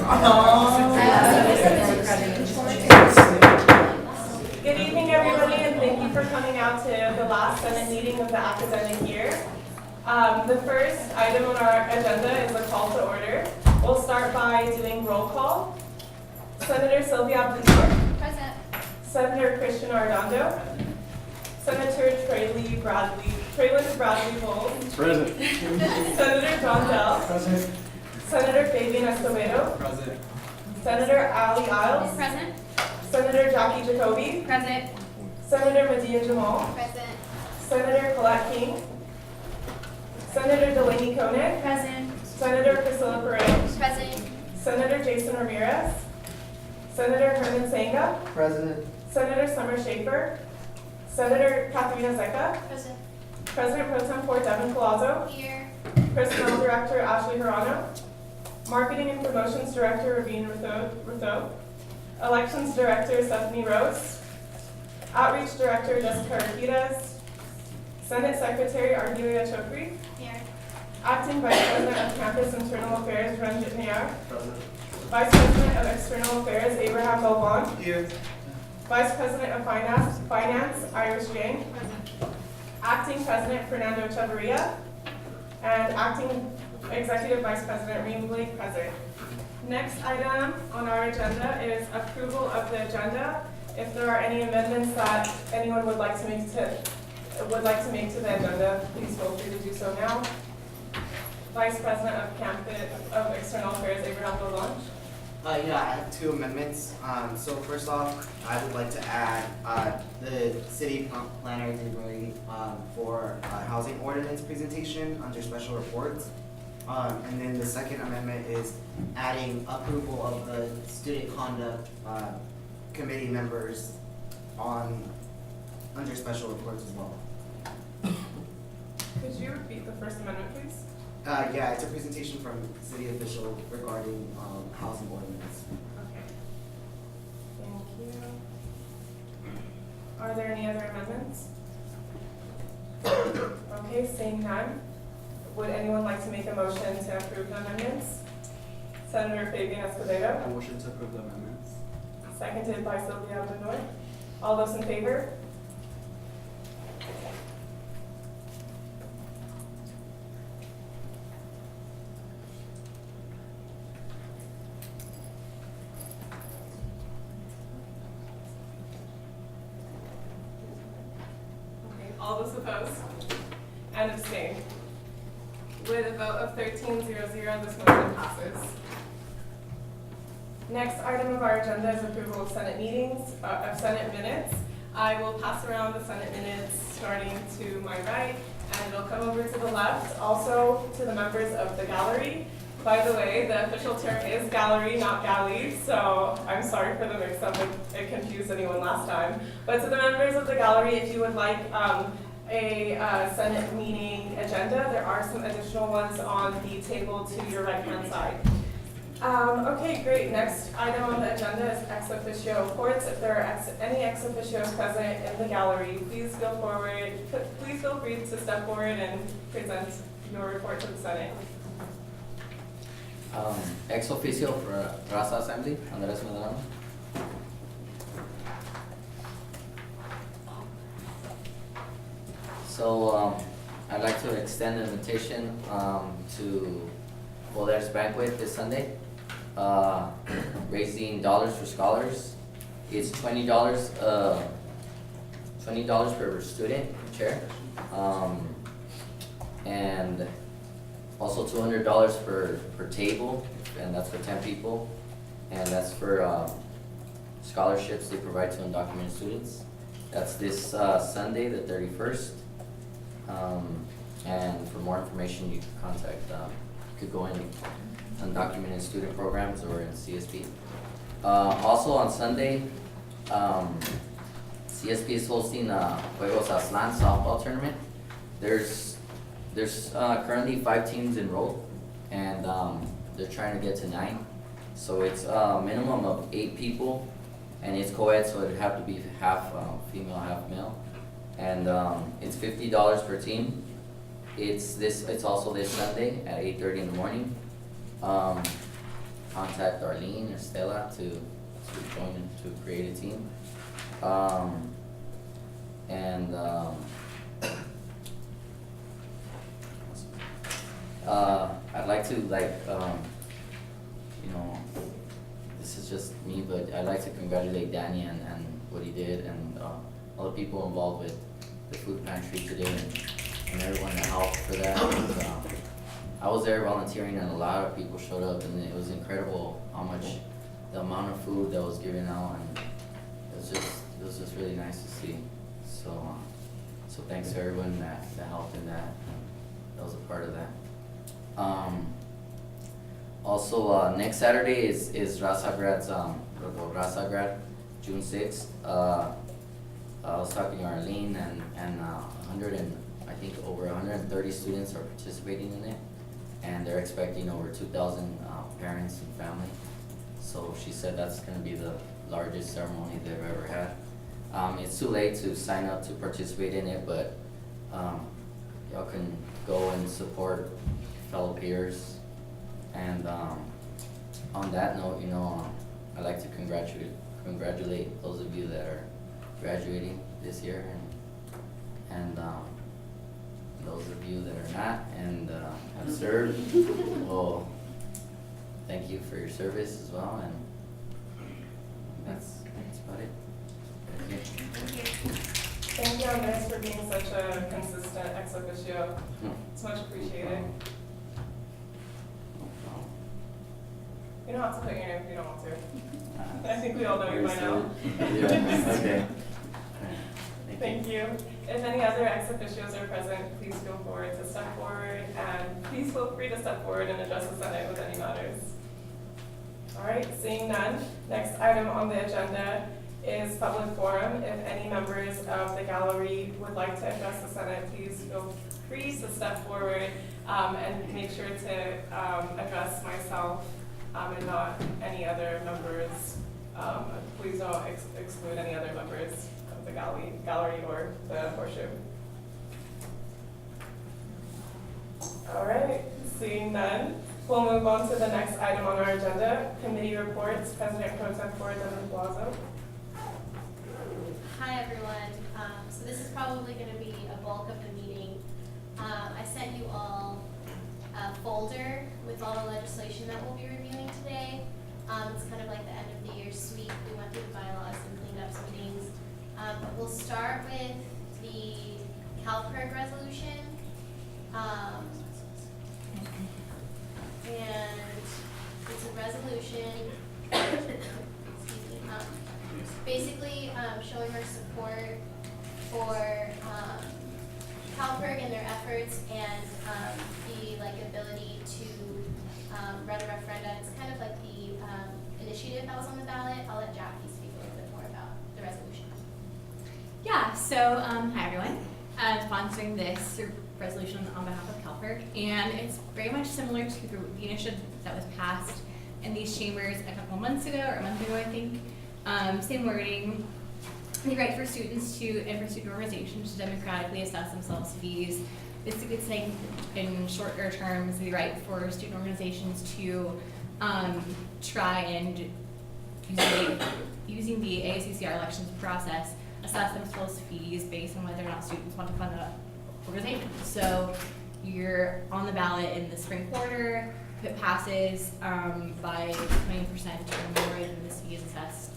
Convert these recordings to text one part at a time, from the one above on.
Good evening, everybody, and thank you for coming out to the last Senate meeting of the academic year. The first item on our agenda is a call to order. We'll start by doing roll call. Senator Sylvia Abdul-Noor. Present. Senator Christian Arredondo. Senator Traylon Bradley Bowles. Present. Senator John Dell. Present. Senator Fabian Escobedo. Present. Senator Ali Isles. Present. Senator Jackie Jacoby. Present. Senator Medina Jamal. Present. Senator Colette King. Senator Delaney Koenig. Present. Senator Priscilla Perez. Present. Senator Jason Ramirez. Senator Herman Sanga. Present. Senator Summer Schaefer. Senator Katharina Zecca. Present. President Pro Tempore Devin Palazzo. Here. Personnel Director Ashley Hirano. Marketing and Promotions Director Ravine Rutho. Elections Director Stephanie Rose. Outreach Director Jessica Arquidez. Senate Secretary Argelia Chokri. Here. Acting Vice President of Campus Internal Affairs Ranjit Nayar. Present. Vice President of External Affairs Abraham Belvon. Here. Vice President of Finance Iris Yang. Acting President Fernando Echeverria. And Acting Executive Vice President Reem Blake present. Next item on our agenda is approval of the agenda. If there are any amendments that anyone would like to make to the agenda, please feel free to do so now. Vice President of External Affairs Abraham Belvon. Yeah, I have two amendments. So first off, I would like to add the city planner delivery for housing ordinance presentation under special reports. And then the second amendment is adding approval of the student conduct committee members under special reports as well. Could you repeat the first amendment, please? Yeah, it's a presentation from city official regarding housing ordinance. Okay. Thank you. Are there any other amendments? Okay, seeing none. Would anyone like to make a motion to approve the amendments? Senator Fabian Escobedo, I motion to approve the amendments. seconded by Sylvia Abdul-Noor. All those in favor? Okay, all those opposed and abstained. With a vote of 13-0-0, this motion passes. Next item of our agenda is approval of Senate Senate minutes. I will pass around the Senate minutes starting to my right, and it'll come over to the left, also to the members of the gallery. By the way, the official term is gallery, not galley, so I'm sorry for the mix-up if it confused anyone last time. But to the members of the gallery, if you would like a Senate meeting agenda, there are some additional ones on the table to your right-hand side. Okay, great. Next item on the agenda is ex-officio reports. If there are any ex-officios present in the gallery, please go forward. Please feel free to step forward and present your report to the Senate. Ex-officio for Raza Assembly, Andres Medrano. So I'd like to extend an invitation to Boulder's banquet this Sunday, raising dollars for scholars. It's $20 per student chair, and also $200 per table, and that's for 10 people, and that's for scholarships they provide to undocumented students. That's this Sunday, the 31st. And for more information, you can contact, you could go in undocumented student programs or in CSP. Also on Sunday, CSP is hosting Juegos Aslan softball tournament. There's currently 5 teams enrolled, and they're trying to get to 9. So it's a minimum of 8 people, and it's co-ed, so it'd have to be half female, half male. And it's $50 per team. It's also this Sunday at 8:30 in the morning. On contact Arlene or Stella to join, to create a team. I'd like to this is just me, but I'd like to congratulate Danny and what he did, and all the people involved with the food pantry today, and everyone that helped for that. I was there volunteering, and a lot of people showed up, and it was incredible how much, the amount of food that was given out, and it was just really nice to see. So thanks to everyone that helped in that, that was a part of that. Also, next Saturday is Raza Grad's, Raza Grad, June 6th. I was talking to Arlene, and I think over 130 students are participating in it, and they're expecting over 2,000 parents and family. So she said that's gonna be the largest ceremony they've ever had. It's too late to sign up to participate in it, but y'all can go and support fellow peers. And on that note, I'd like to congratulate those of you that are graduating this year, and those of you that are not and have served. Well, thank you for your service as well, and that's about it. Thank you. Thank you, Andres, for being such a consistent ex-officio. It's much appreciated. You don't have to put your name if you don't want to. I think we all know you by now. Yeah, okay. Thank you. If any other ex-officios are present, please feel forward to step forward, and please feel free to step forward and address the Senate with any matters. All right, seeing none, next item on the agenda is public forum. If any members of the gallery would like to address the Senate, please feel free to step forward and make sure to address myself and not any other members. Please don't exclude any other members of the gallery or the horseshoe. All right, seeing none, we'll move on to the next item on our agenda, committee reports. President Pro Tem Blasio. Hi everyone. So this is probably going to be a bulk of the meeting. I sent you all a folder with all the legislation that we'll be reviewing today. It's kind of like the end of the year sweep. We went through the bylaws and cleaned up some things. But we'll start with the CalPIRG resolution. And it's a resolution basically showing our support for CalPIRG and their efforts, and the ability to run a referenda. It's kind of like the initiative that was on the ballot. I'll let Jackie speak a little bit more about the resolution. Yeah, so hi everyone. Sponsoring this resolution on behalf of CalPIRG, and it's very much similar to the initiative that was passed in these chambers a couple months ago, or a month ago I think. Same wording. The right for students and for student organizations to democratically assess themselves fees. Basically it's saying in shorter terms, the right for student organizations to try and, using the ASUCR elections process, assess themselves fees based on whether or not students want to fund an organization. So you're on the ballot in the spring quarter. If it passes by 20% or more, then this fee is assessed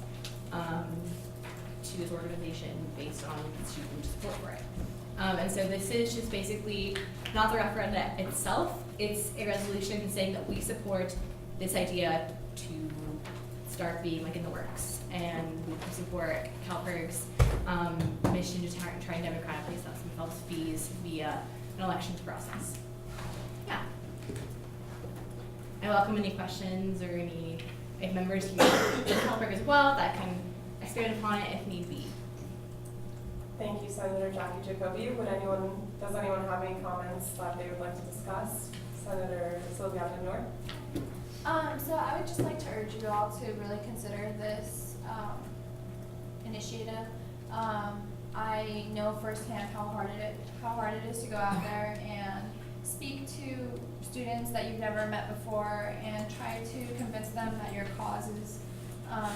to this organization based on student support for it. And so this is just basically not the referenda itself, it's a resolution saying that we support this idea to start being in the works, and we support CalPIRG's mission to try and democratically assess themselves fees via an elections process. Yeah. I welcome any questions or if members here with CalPIRG as well that can expand upon it if need be. Thank you, Senator Jackie Jacoby. Does anyone have any comments that they would like to discuss? Senator Sylvia North. So I would just like to urge you all to really consider this initiative. I know firsthand how hard it is to go out there and speak to students that you've never met before and try to convince them that your cause is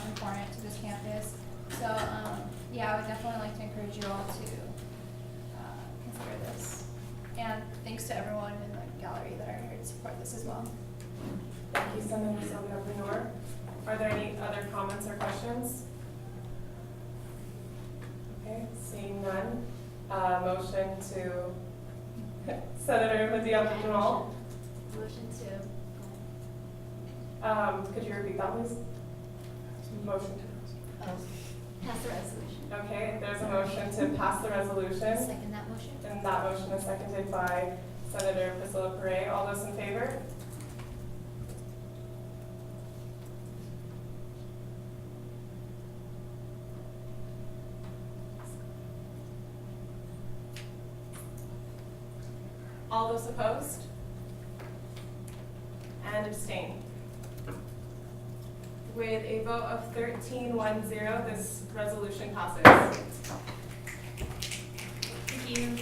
important to this campus. So, yeah, I would definitely like to encourage you all to consider this. And thanks to everyone in the gallery that are here to support this as well. Thank you, Senator Sylvia Benoor. Are there any other comments or questions? Okay, seeing none, motion to Senator Medina Jamal. Motion to. Could you repeat that, please? Motion Pass the resolution. to. Okay, there's a motion to pass the resolution, Second that motion. and that motion is seconded by Senator Priscilla Perez. All those in favor? All those opposed? And abstain. With a vote of 13-1-0, this resolution passes. Thank you.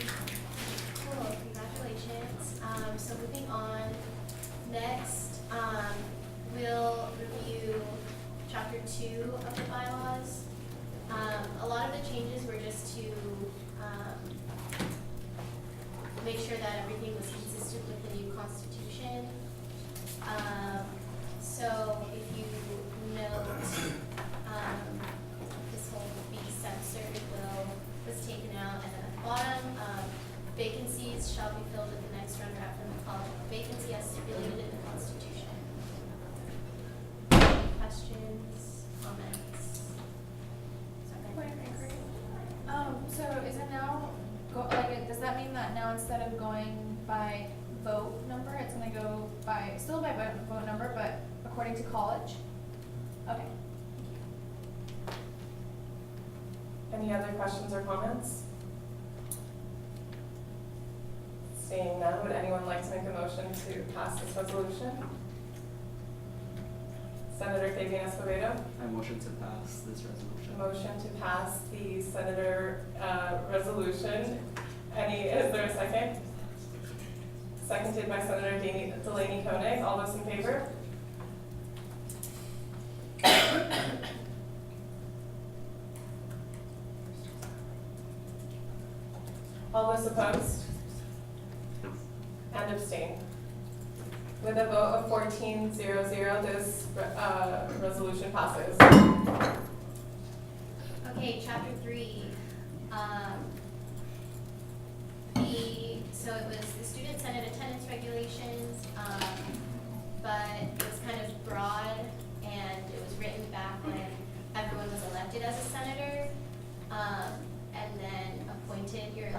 Cool, congratulations. So moving on, next, we'll review chapter 2 of the bylaws. A lot of the changes were just to, make sure that everything was consistent with the new constitution. So if you note, this whole be censored was taken out, and then at the bottom, vacancies shall be filled with the next runner-up from the college vacancy as stipulated in the constitution. Questions, comments? So is it now, does that mean that now instead of going by vote number, it's gonna go by, still by vote number, but according to college? Okay. Any other questions or comments? Seeing none, would anyone like to make a motion to pass this resolution? Senator Fabian Escobedo? I motion to pass this resolution. Motion to pass the senator resolution. Is there a second? Seconded by Senator Delaney Koenig. All those in favor? All those opposed? And abstain. With a vote of 14-0-0, this resolution passes. Okay, chapter 3. So it was the student senate attendance regulations, but it was kind of broad, and it was written back when everyone was elected as a senator, and then appointed your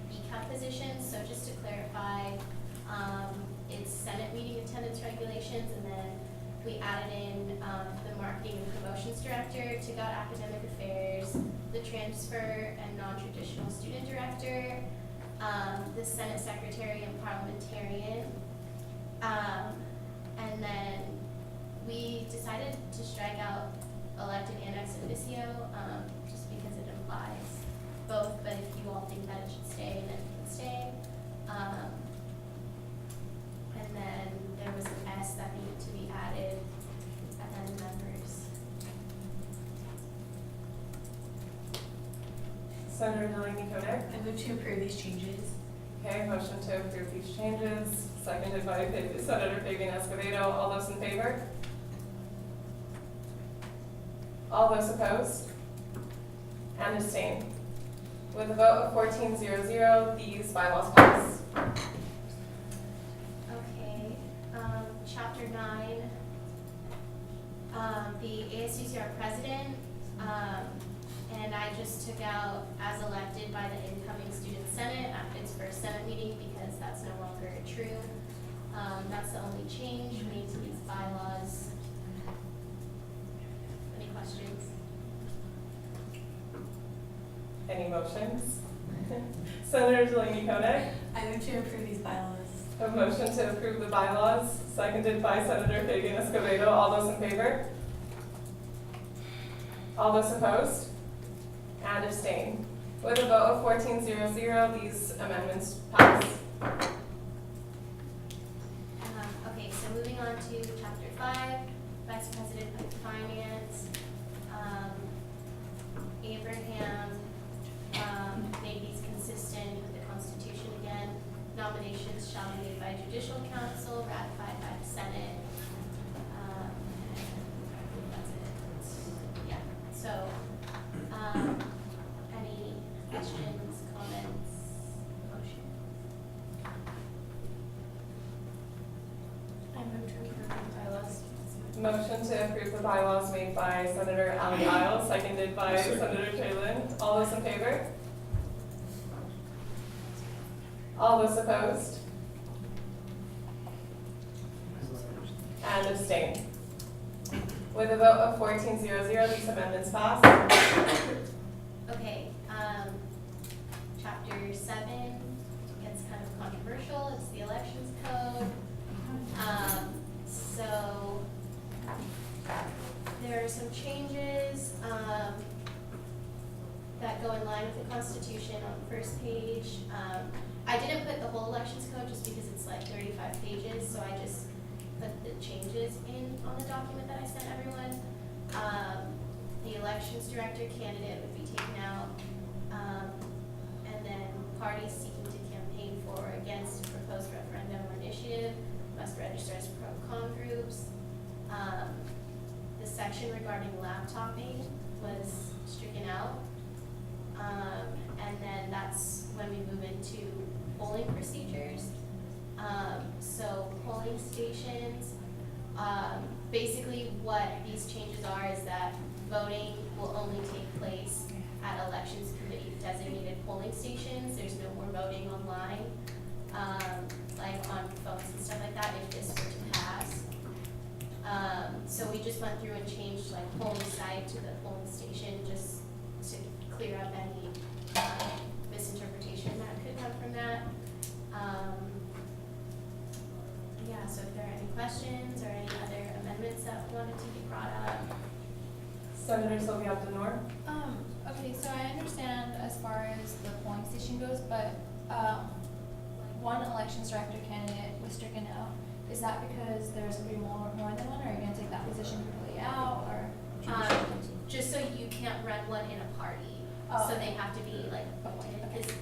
BCAP positions. So just to clarify, it's Senate meeting attendance regulations, and then we added in the marketing and promotions director, took out academic affairs, the transfer and non-traditional student director, the Senate secretary and parliamentarian, and then we decided to strike out elected and ex-officio, just because it implies both, but if you all think that it should stay, then it can stay. And then there was an S that needed to be added, and then members. Senator Delaney Koenig. I move to approve these changes. Okay, motion to approve these changes, seconded by Senator Fabian Escobedo. All those in favor? All those opposed? And abstain. With a vote of 14-0-0, these bylaws pass. Okay, chapter 9, the ASUCR president, and I just took out as elected by the incoming student senate at its first senate meeting because that's no longer true. That's the only change made to these bylaws. Any questions? Any motions? Senator Delaney Koenig. I move to approve these bylaws. A motion to approve the bylaws, seconded by Senator Fabian Escobedo. All those in favor? All those opposed? And abstain. With a vote of 14-0-0, these amendments pass. moving on to chapter 5, Vice President of Finance. Abraham made these consistent with the Constitution again. Nominations shall be made by Judicial Council, ratified by the Senate. And I believe that's it. Yeah, so, any questions, comments, motion? I move to approve the bylaws. Motion to approve the bylaws made by Senator Ally Isles, seconded by Senator Traylon. All those in favor? All those opposed? And abstain. With a vote of 14-0-0, these amendments pass. Okay, chapter 7 gets kind of controversial. It's the elections code. So there are some changes that go in line with the Constitution on the first page. I didn't put the whole elections code just because it's like 35 pages, so I just put the changes in on the document that I sent everyone. The elections director candidate would be taken out, and then parties seeking to campaign for or against a proposed referendum or initiative must register as pro-con groups. The section regarding laptoping was stricken out. And then that's when we move into polling procedures. So polling stations, basically what these changes are is that voting will only take place at elections committee designated polling stations. There's no more voting online, like on phones and stuff like that if this were to pass. So we just went through and changed like polling site to the polling station just to clear up any misinterpretation that could come from that. Yeah, so if there are any questions or any other amendments that wanted to be brought up. Senator Sylvia Abdenor. Okay, so I understand as far as the polling station goes, but one elections director candidate was stricken out. Is that because there's gonna be more than one, or are you gonna take that position completely out, or? Just so you can't run one in a party. Oh. So they have to be like appointed, because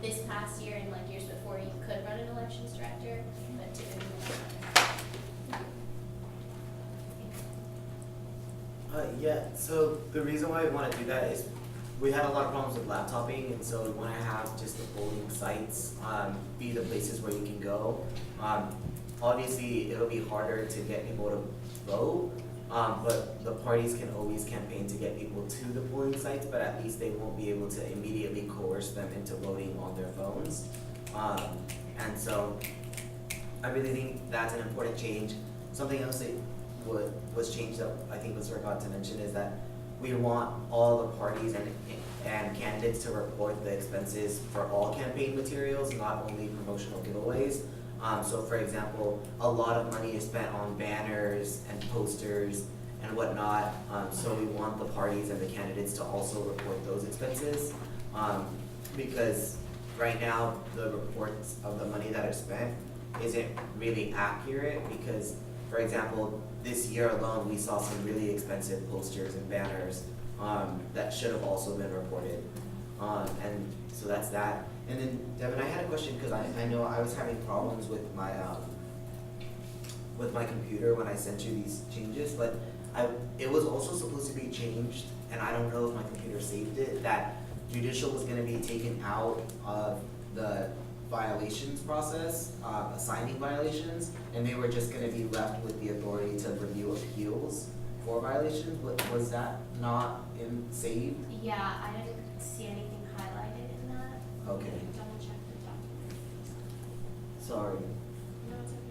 this past year and like years before, you could run an elections director, but typically Yeah, so the reason why we want to do that is we had a lot of problems with laptoping, and so we want to have just the polling sites be the places where you can go. Obviously, it'll be harder to get people to vote, but the parties can always campaign to get people to the polling sites, but at least they won't be able to immediately coerce them into voting on their phones. And so I really think that's an important change. Something else that was changed that I think was forgot to mention is that we want all the parties and candidates to report the expenses for all campaign materials, not only promotional giveaways. So for example, a lot of money is spent on banners and posters and whatnot. So we want the parties and the candidates to also report those expenses. Because right now, the reports of the money that is spent isn't really accurate because, for example, this year alone, we saw some really expensive posters and banners that should have also been reported. And so that's that. And then, Devin, I had a question because I know I was having problems with my computer when I sent you these changes, but it was also supposed to be changed, and I don't know if my computer saved it, that judicial was gonna be taken out of the violations process, assigning violations, and they were just gonna be left with the authority to review appeals for violations. Was that not saved? yeah, I didn't see anything highlighted in that. Okay. Double check the document. Sorry. No, it's okay.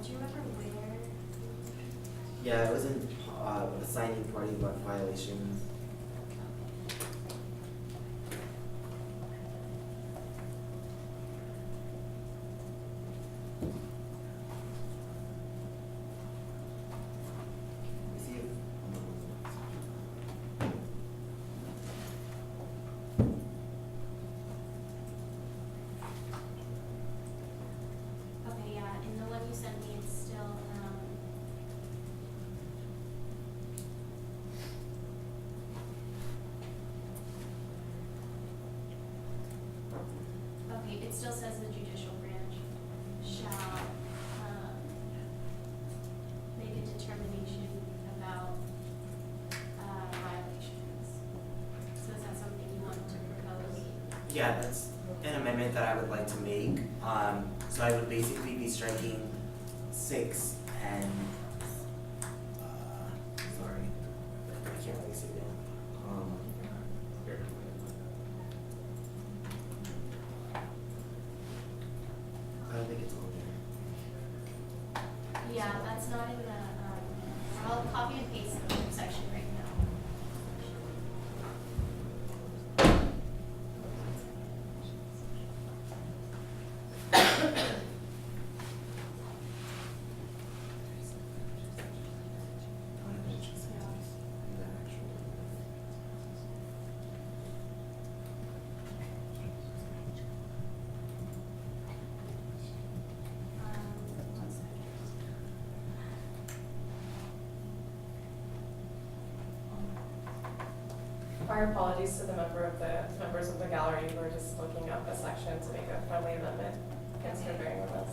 Do you remember where? Yeah, it was in assigning party violations. Let me see if it still says the judicial branch shall, make a determination about, violations. So is that something you want to propose? Yeah, that's an amendment that I would like to make. So I would basically be striking 6 and, sorry, I can't really see it. I don't think it's on there. Yeah, that's not in the, I'll copy and paste the section right now. One second. Our apologies to the members of the gallery who are just looking up the section to make a friendly amendment. Thanks for bearing with us.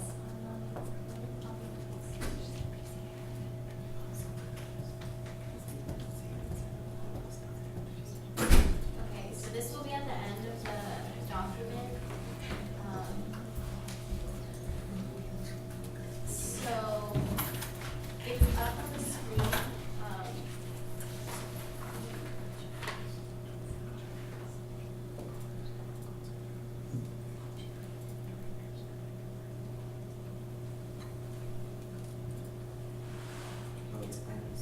Okay, so this will be at the end of the document. So it's up on the screen. Oh, it's items.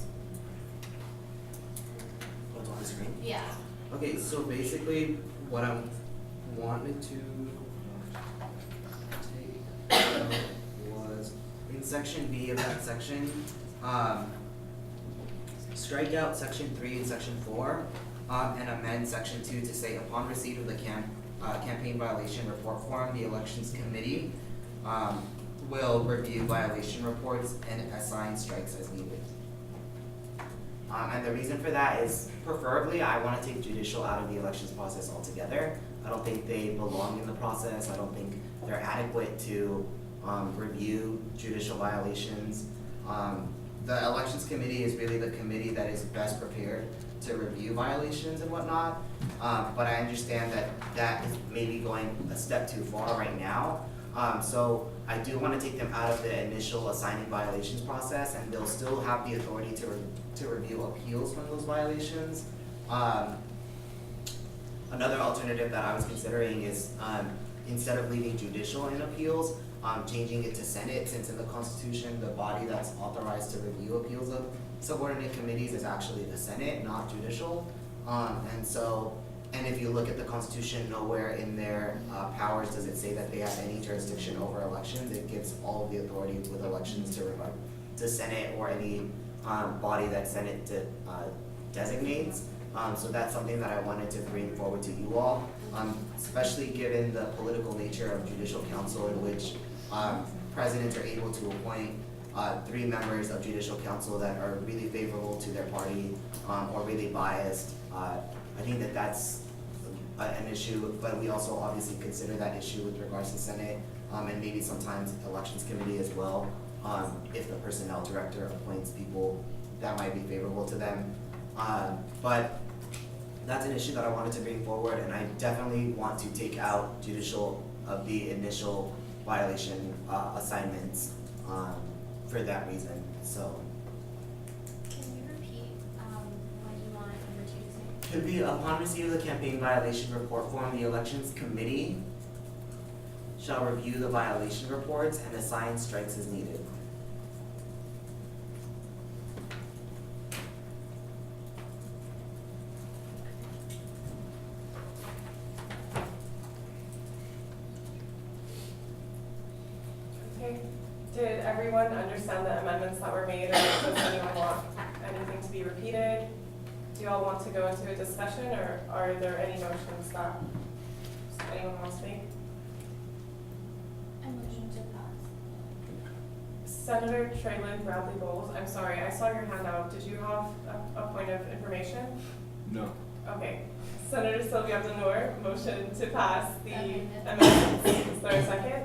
Oh, it's on the screen? Yeah. Okay, so basically, what I wanted to take out was in section B of that section, strike out section 3 and section 4, and amend section 2 to say upon receipt of the campaign violation report form, the elections committee, will review violation reports and assign strikes as needed. And the reason for that is preferably I want to take judicial out of the elections process altogether. I don't think they belong in the process. I don't think they're adequate to review judicial violations. The elections committee is really the committee that is best prepared to review violations and whatnot. But I understand that that is maybe going a step too far right now. So I do want to take them out of the initial assigning violations process, and they'll still have the authority to review appeals from those violations. Another alternative that I was considering is instead of leaving judicial in appeals, changing it to Senate, since in the Constitution, the body that's authorized to review appeals of subordinate committees is actually the Senate, not judicial. And if you look at the Constitution, nowhere in their powers does it say that they have any jurisdiction over elections. It gives all of the authority with elections to Senate or any body that Senate designates. So that's something that I wanted to bring forward to you all, especially given the political nature of judicial council, in which presidents are able to appoint 3 members of judicial council that are really favorable to their party or really biased. I think that that's an issue, but we also obviously consider that issue with regards to Senate and maybe sometimes elections committee as well. If the personnel director appoints people that might be favorable to them. But that's an issue that I wanted to bring forward, and I definitely want to take out judicial of the initial violation assignments for that reason, so. Can you repeat, what you want number 2 to say? Could be upon receipt of the campaign violation report form, the elections committee shall review the violation reports and assign strikes as needed. Okay, did everyone understand the amendments that were made, or does anyone want anything to be repeated? Do you all want to go into a discussion, or are there any motions that anyone wants to make? I motion to pass. Senator Traylon Bradley Bowles, I'm sorry, I saw your hand out. Did you have a point of information? No. Okay. Senator Sylvia Abdul-Noor, motion to pass the Seconded. amendments. Is there a second?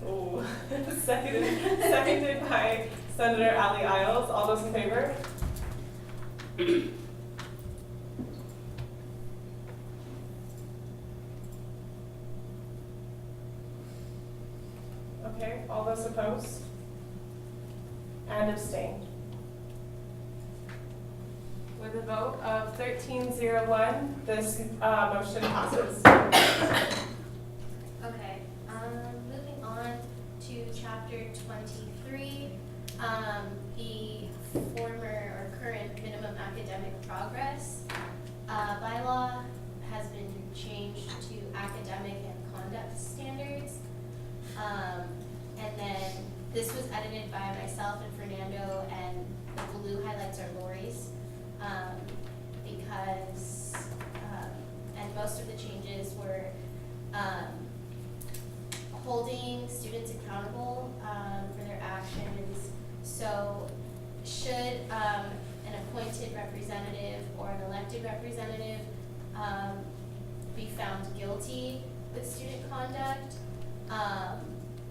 Oh, seconded by Senator Ali Isles. All those in favor? Okay, all those opposed? And abstained. With a vote of 1301, this motion passes. Okay, moving on to chapter 23, the former or current minimum academic progress bylaw has been changed to academic and conduct standards. And then this was edited by myself and Fernando, and the blue highlights are Lori's. Because, and most of the changes were holding students accountable for their actions. So should an appointed representative or an elected representative be found guilty with student conduct,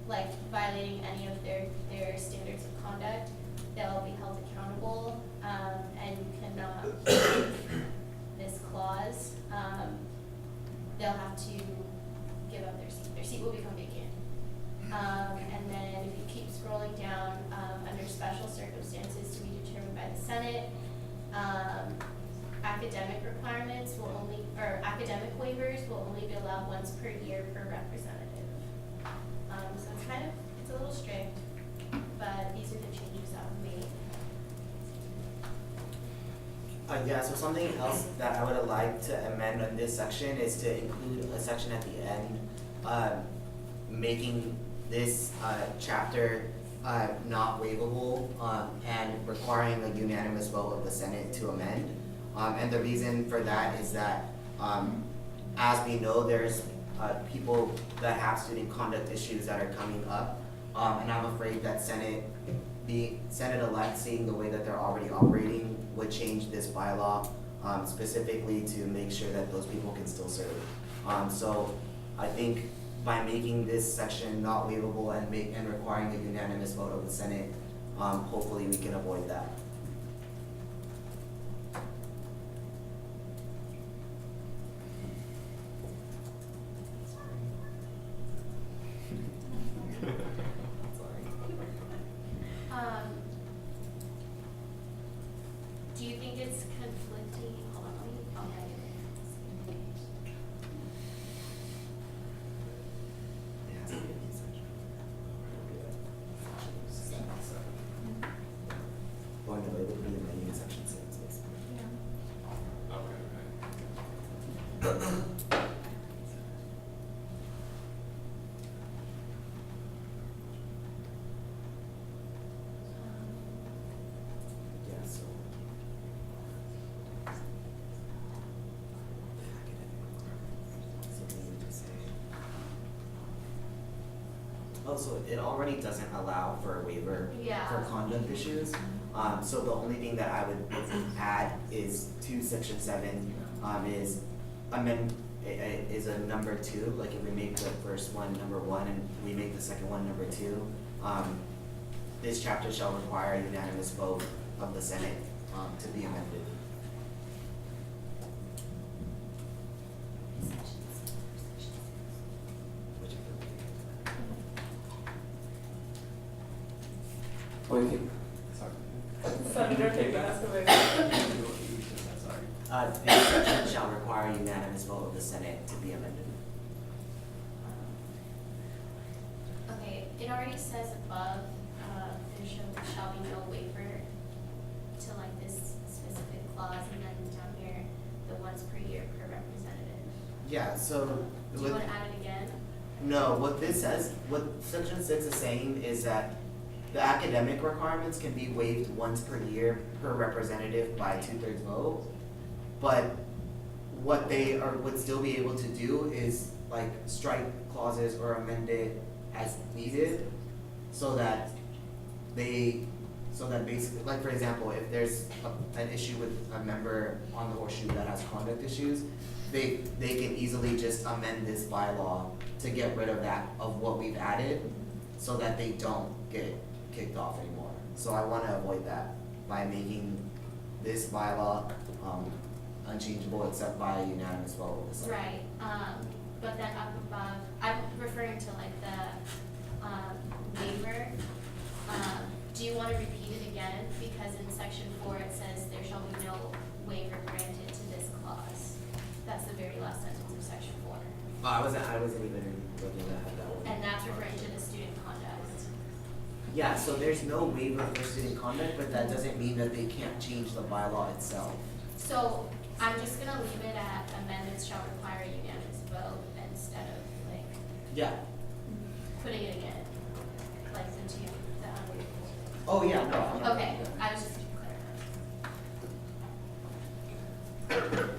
like violating any of their standards of conduct, they'll be held accountable, and you cannot break this clause. They'll have to give up their seat. Their seat will become vacant. And then if you keep scrolling down, under special circumstances to be determined by the Senate, academic requirements will only, or academic waivers will only be allowed once per year per representative. So it's kind of, it's a little strict, but these are the changes that were made. Yeah, so something else that I would like to amend on this section is to include a section at the end, making this chapter not waivable, and requiring a unanimous vote of the Senate to amend. And the reason for that is that, as we know, there's people that have student conduct issues that are coming up, and I'm afraid that the Senate-elect, seeing the way that they're already operating, would change this bylaw specifically to make sure that those people can still serve. So I think by making this section not waivable and requiring a unanimous vote of the Senate, hopefully we can avoid that. Do you think it's conflicting? Hold on, let me, okay. It has to be a new section. Or no, it would be amending section 6, basically. Yeah, so. So we would just say. Oh, so it already doesn't allow for a waiver Yeah. for conduct issues. So the only thing that I would add is to section 7, is is a number 2, like if we make the first one number 1 and we make the second one number 2, this chapter shall require a unanimous vote of the Senate, to be amended. Okay. Senator Payton, ask away. This section shall require a unanimous vote of the Senate to be amended. Okay, it already says above, there shall be no waiver to like this specific clause, and then down here, the once per year per representative. Yeah, so. Do you with- wanna add it again? No, what this says, what section 6 is saying is that the academic requirements can be waived once per year per representative by 2/3 vote. But what they would still be able to do is like strike clauses or amend it as needed, so that they So that basically, like for example, if there's an issue with a member on the horseshoe that has conduct issues, they can easily just amend this bylaw to get rid of that, of what we've added, so that they don't get kicked off anymore. So I wanna avoid that by making this bylaw, unchangeable except by a unanimous vote of the Senate. Right, but then up above, I'm referring to like the, waiver. Do you wanna repeat it again? Because in section 4, it says there shall be no waiver granted to this clause. That's the very last sentence of section 4. I wasn't even looking at that one. And that's referring to the student conduct. Yeah, so there's no waiver for student conduct, but that doesn't mean that they can't change the bylaw itself. So I'm just gonna leave it at amendments shall require a unanimous vote instead of like Yeah. putting it again, like the two, Oh, yeah, no, I'm not. okay, I was just clarifying.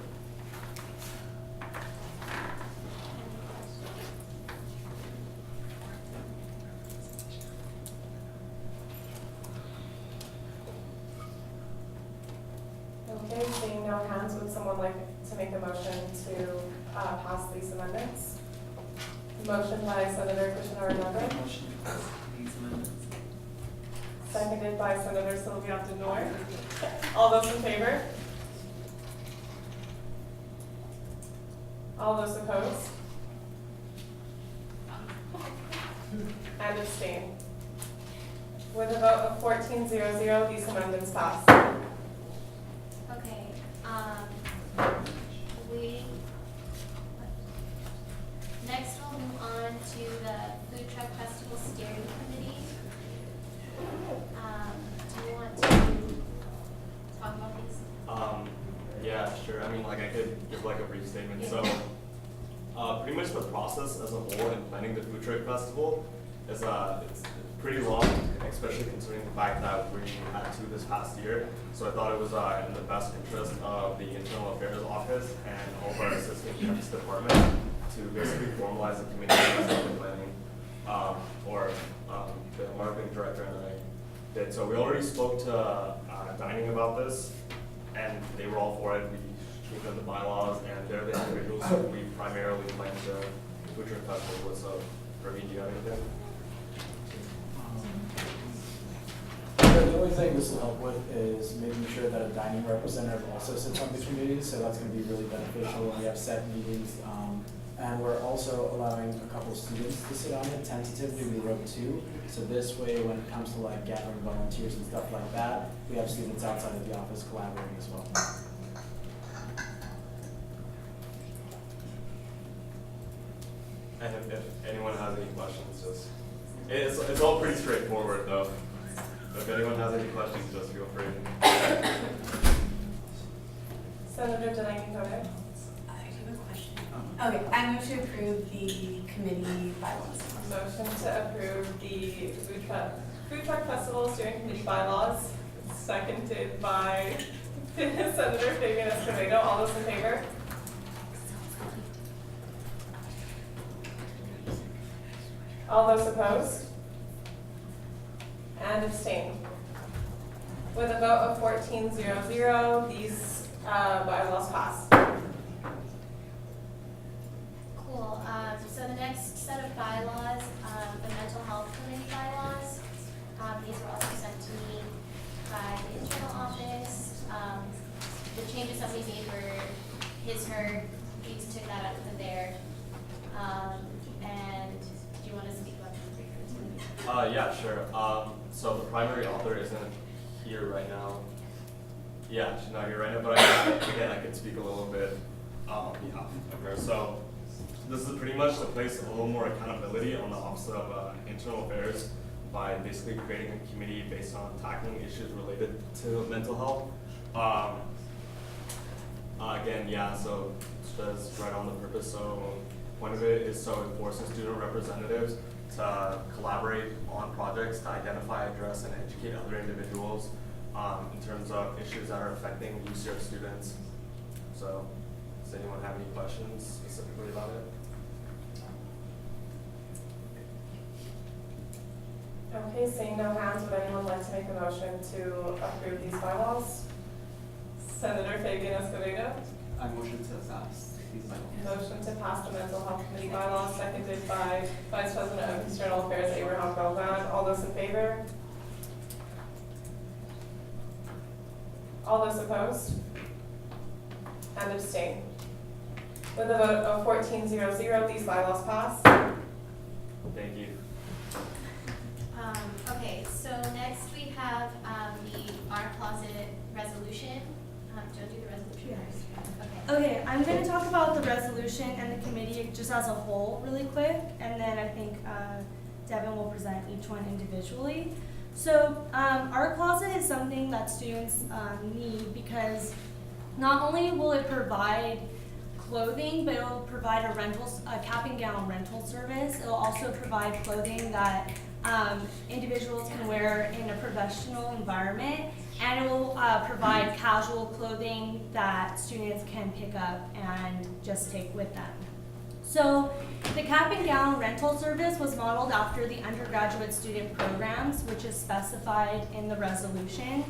Okay, seeing no hands, would someone like to make a motion to pass these amendments? Motion by Senator Kushner-Nagar, Motion to pass these amendments. seconded by Senator Sylvia Denor. All those in favor? All those opposed? And abstain. With a vote of 14-0-0, these amendments pass. Okay, next we'll move on to the Food Truck Festival Steering Committee. Do you want to talk about these? Yeah, sure. I mean, like I could give like a brief statement. So, pretty much the process as a whole in planning the food truck festival is it's pretty long, especially considering the fact that we had two this past year. So I thought it was in the best interest of the Internal Affairs Office and all of our assistant chefs department to basically formalize the committee that's been planning, or the marketing director and I did. So we already spoke to Dining about this, and they were all for it. We gave them the bylaws, and they're the individuals who we primarily plan the food truck festival with. So, Praveen, do you have anything? The only thing this will help with is making sure that a dining representative also sits on the committee, so that's going to be really beneficial when we have set meetings. And we're also allowing a couple of students to sit on it. Tentatively, we wrote 2. So this way, when it comes to like gathering volunteers and stuff like that, we have students outside of the office collaborating as well. And if anyone has any questions, just it's all pretty straightforward though. If anyone has any questions, just feel free. Senator Delaney, go ahead. I have a question. Okay, I move to approve the committee bylaws. Motion to approve the Food Truck Festival Steering Committee bylaws, seconded by Senator Fabian Escobedo. All those in favor? All those opposed? And abstain. With a vote of 14-0-0, these bylaws pass. Cool. So the next set of bylaws, the mental health committee bylaws, these were also sent to me by the internal office. The changes that we made were his, her, we just took that out of there. And do you want to speak about that? Yeah, sure. So the primary author isn't here right now. Yeah, she's not here right now, but again, I could speak a little bit on behalf of her. So this is pretty much to place a little more accountability on the Office of Internal Affairs by basically creating a committee based on tackling issues related to mental health. Again, yeah, so it says right on the purpose. So point of it is so enforcing student representatives to collaborate on projects to identify, address, and educate other individuals in terms of issues that are affecting UCR students. So, does anyone have any questions specifically about it? Okay, seeing no hands, would anyone like to make a motion to approve these bylaws? Senator Fabian Escobedo. I motion to adopt these bylaws. Motion to pass the mental health committee bylaws, seconded by Vice President of External Affairs Abraham Belvan. All those in favor? All those opposed? And abstain. With a vote of 14-0-0, these bylaws pass. Thank you. Okay, so next we have, the art closet resolution. Do you want to do the resolution first? Okay. Okay, I'm gonna talk about the resolution and the committee just as a whole really quick, and then I think Devin will present each one individually. So, art closet is something that students need because not only will it provide clothing, but it will provide a cap and gown rental service. It will also provide clothing that individuals can wear in a professional environment, and it will provide casual clothing that students can pick up and just take with them. So the cap and gown rental service was modeled after the undergraduate student programs, which is specified in the resolution.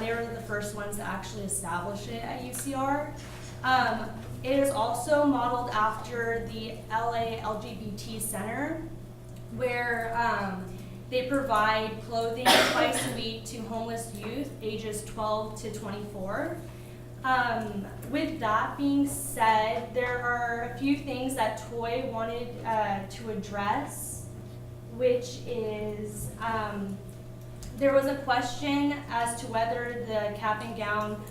They were the first ones to actually establish it at UCR. It is also modeled after the LA LGBT Center, where they provide clothing twice a week to homeless youth ages 12 to 24. With that being said, there are a few things that Toy wanted to address, which is there was a question as to whether the cap and gown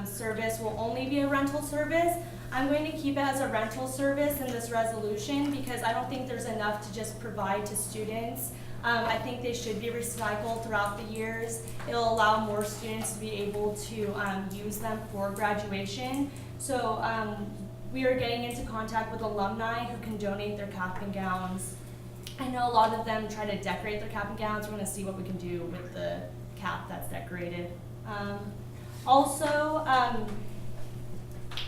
service will only be a rental service. I'm going to keep it as a rental service in this resolution because I don't think there's enough to just provide to students. I think they should be recycled throughout the years. It'll allow more students to be able to use them for graduation. So we are getting into contact with alumni who can donate their cap and gowns. I know a lot of them try to decorate their cap and gowns. We're going to see what we can do with the cap that's decorated. Also,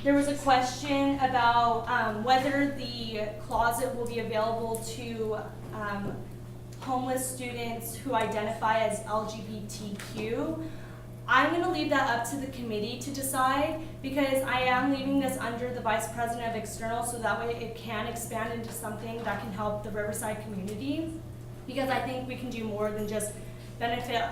there was a question about whether the closet will be available to homeless students who identify as LGBTQ. I'm going to leave that up to the committee to decide because I am leaving this under the Vice President of External so that way it can expand into something that can help the Riverside community, because I think we can do more than just benefit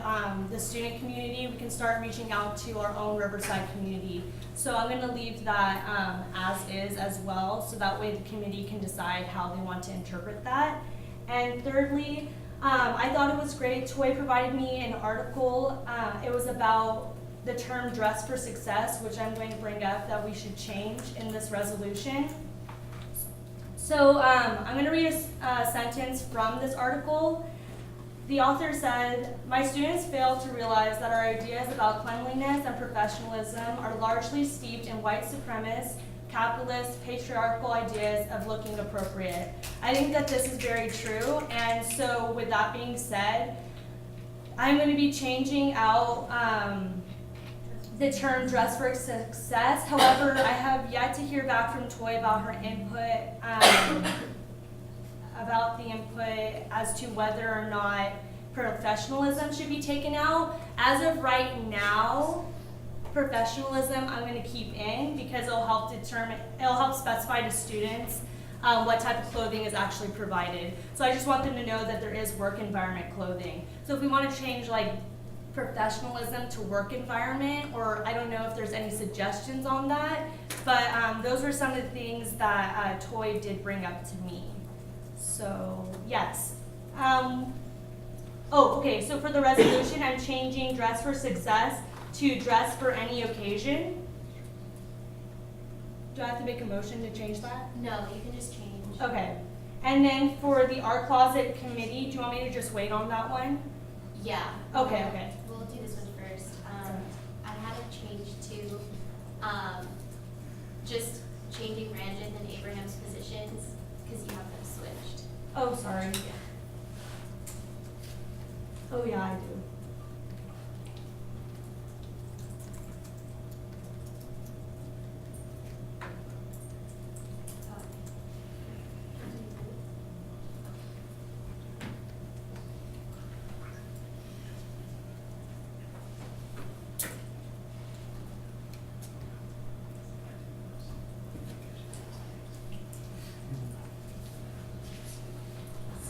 the student community. We can start reaching out to our own Riverside community. So I'm going to leave that as is as well, so that way the committee can decide how they want to interpret that. And thirdly, I thought it was great. Toy provided me an article. It was about the term dress for success, which I'm going to bring up that we should change in this resolution. So I'm going to read a sentence from this article. The author said, "My students fail to realize that our ideas about cleanliness and professionalism are largely steeped in white supremacist, capitalist, patriarchal ideas of looking appropriate." I think that this is very true, and so with that being said, I'm going to be changing out the term dress for success. However, I have yet to hear back from Toy about her input, as to whether or not professionalism should be taken out. As of right now, professionalism I'm going to keep in because it'll help specify to students what type of clothing is actually provided. So I just want them to know that there is work environment clothing. So if we want to change like professionalism to work environment, or I don't know if there's any suggestions on that, but those were some of the things that Toy did bring up to me. So yes. Okay, so for the resolution, I'm changing dress for success to dress for any occasion. Do I have to make a motion to change that? No, you can just change. Okay. And then for the art closet committee, do you want me to just wait on that one? Yeah. Okay. We'll do this one first. I had it changed to just changing Ranjit and Abraham's positions because you have them switched. Oh, sorry. Oh yeah, I do.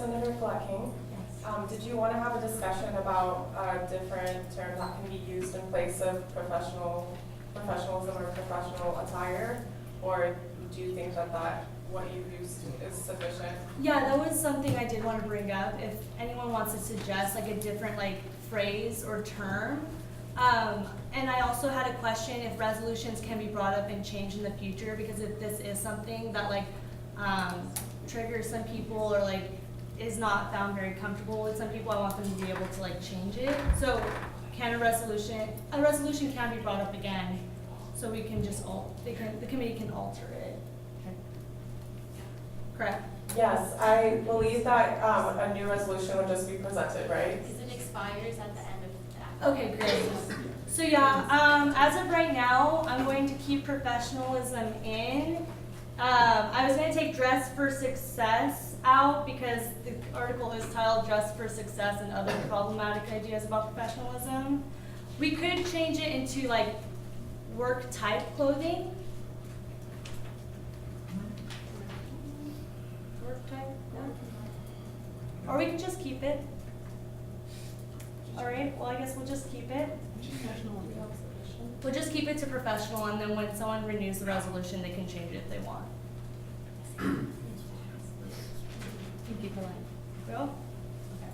Senator Flecking, did you want to have a discussion about different terms that can be used in place of professionalism or professional attire? Or do you think that what you've used is sufficient? Yeah, that was something I did want to bring up. If anyone wants to suggest like a different like phrase or term. And I also had a question if resolutions can be brought up and changed in the future, because if this is something that like triggers some people or like is not found very comfortable with some people, I want them to be able to like change it. So can a resolution can be brought up again, so we can just the committee can alter it. Correct? Yes, I believe that a new resolution would just be presented, right? Because it expires at the end of that. Okay, great. So yeah, as of right now, I'm going to keep professionalism in. I was going to take dress for success out because the article is titled Dress for Success and Other Problematic Ideas About Professionalism. We could change it into like work type clothing. Work type? Yeah. Or we can just keep it. All right, well, I guess we'll just keep it. We'll just keep it to professional, and then when someone renews the resolution, they can change it if they want. You keep it line. Go? Okay.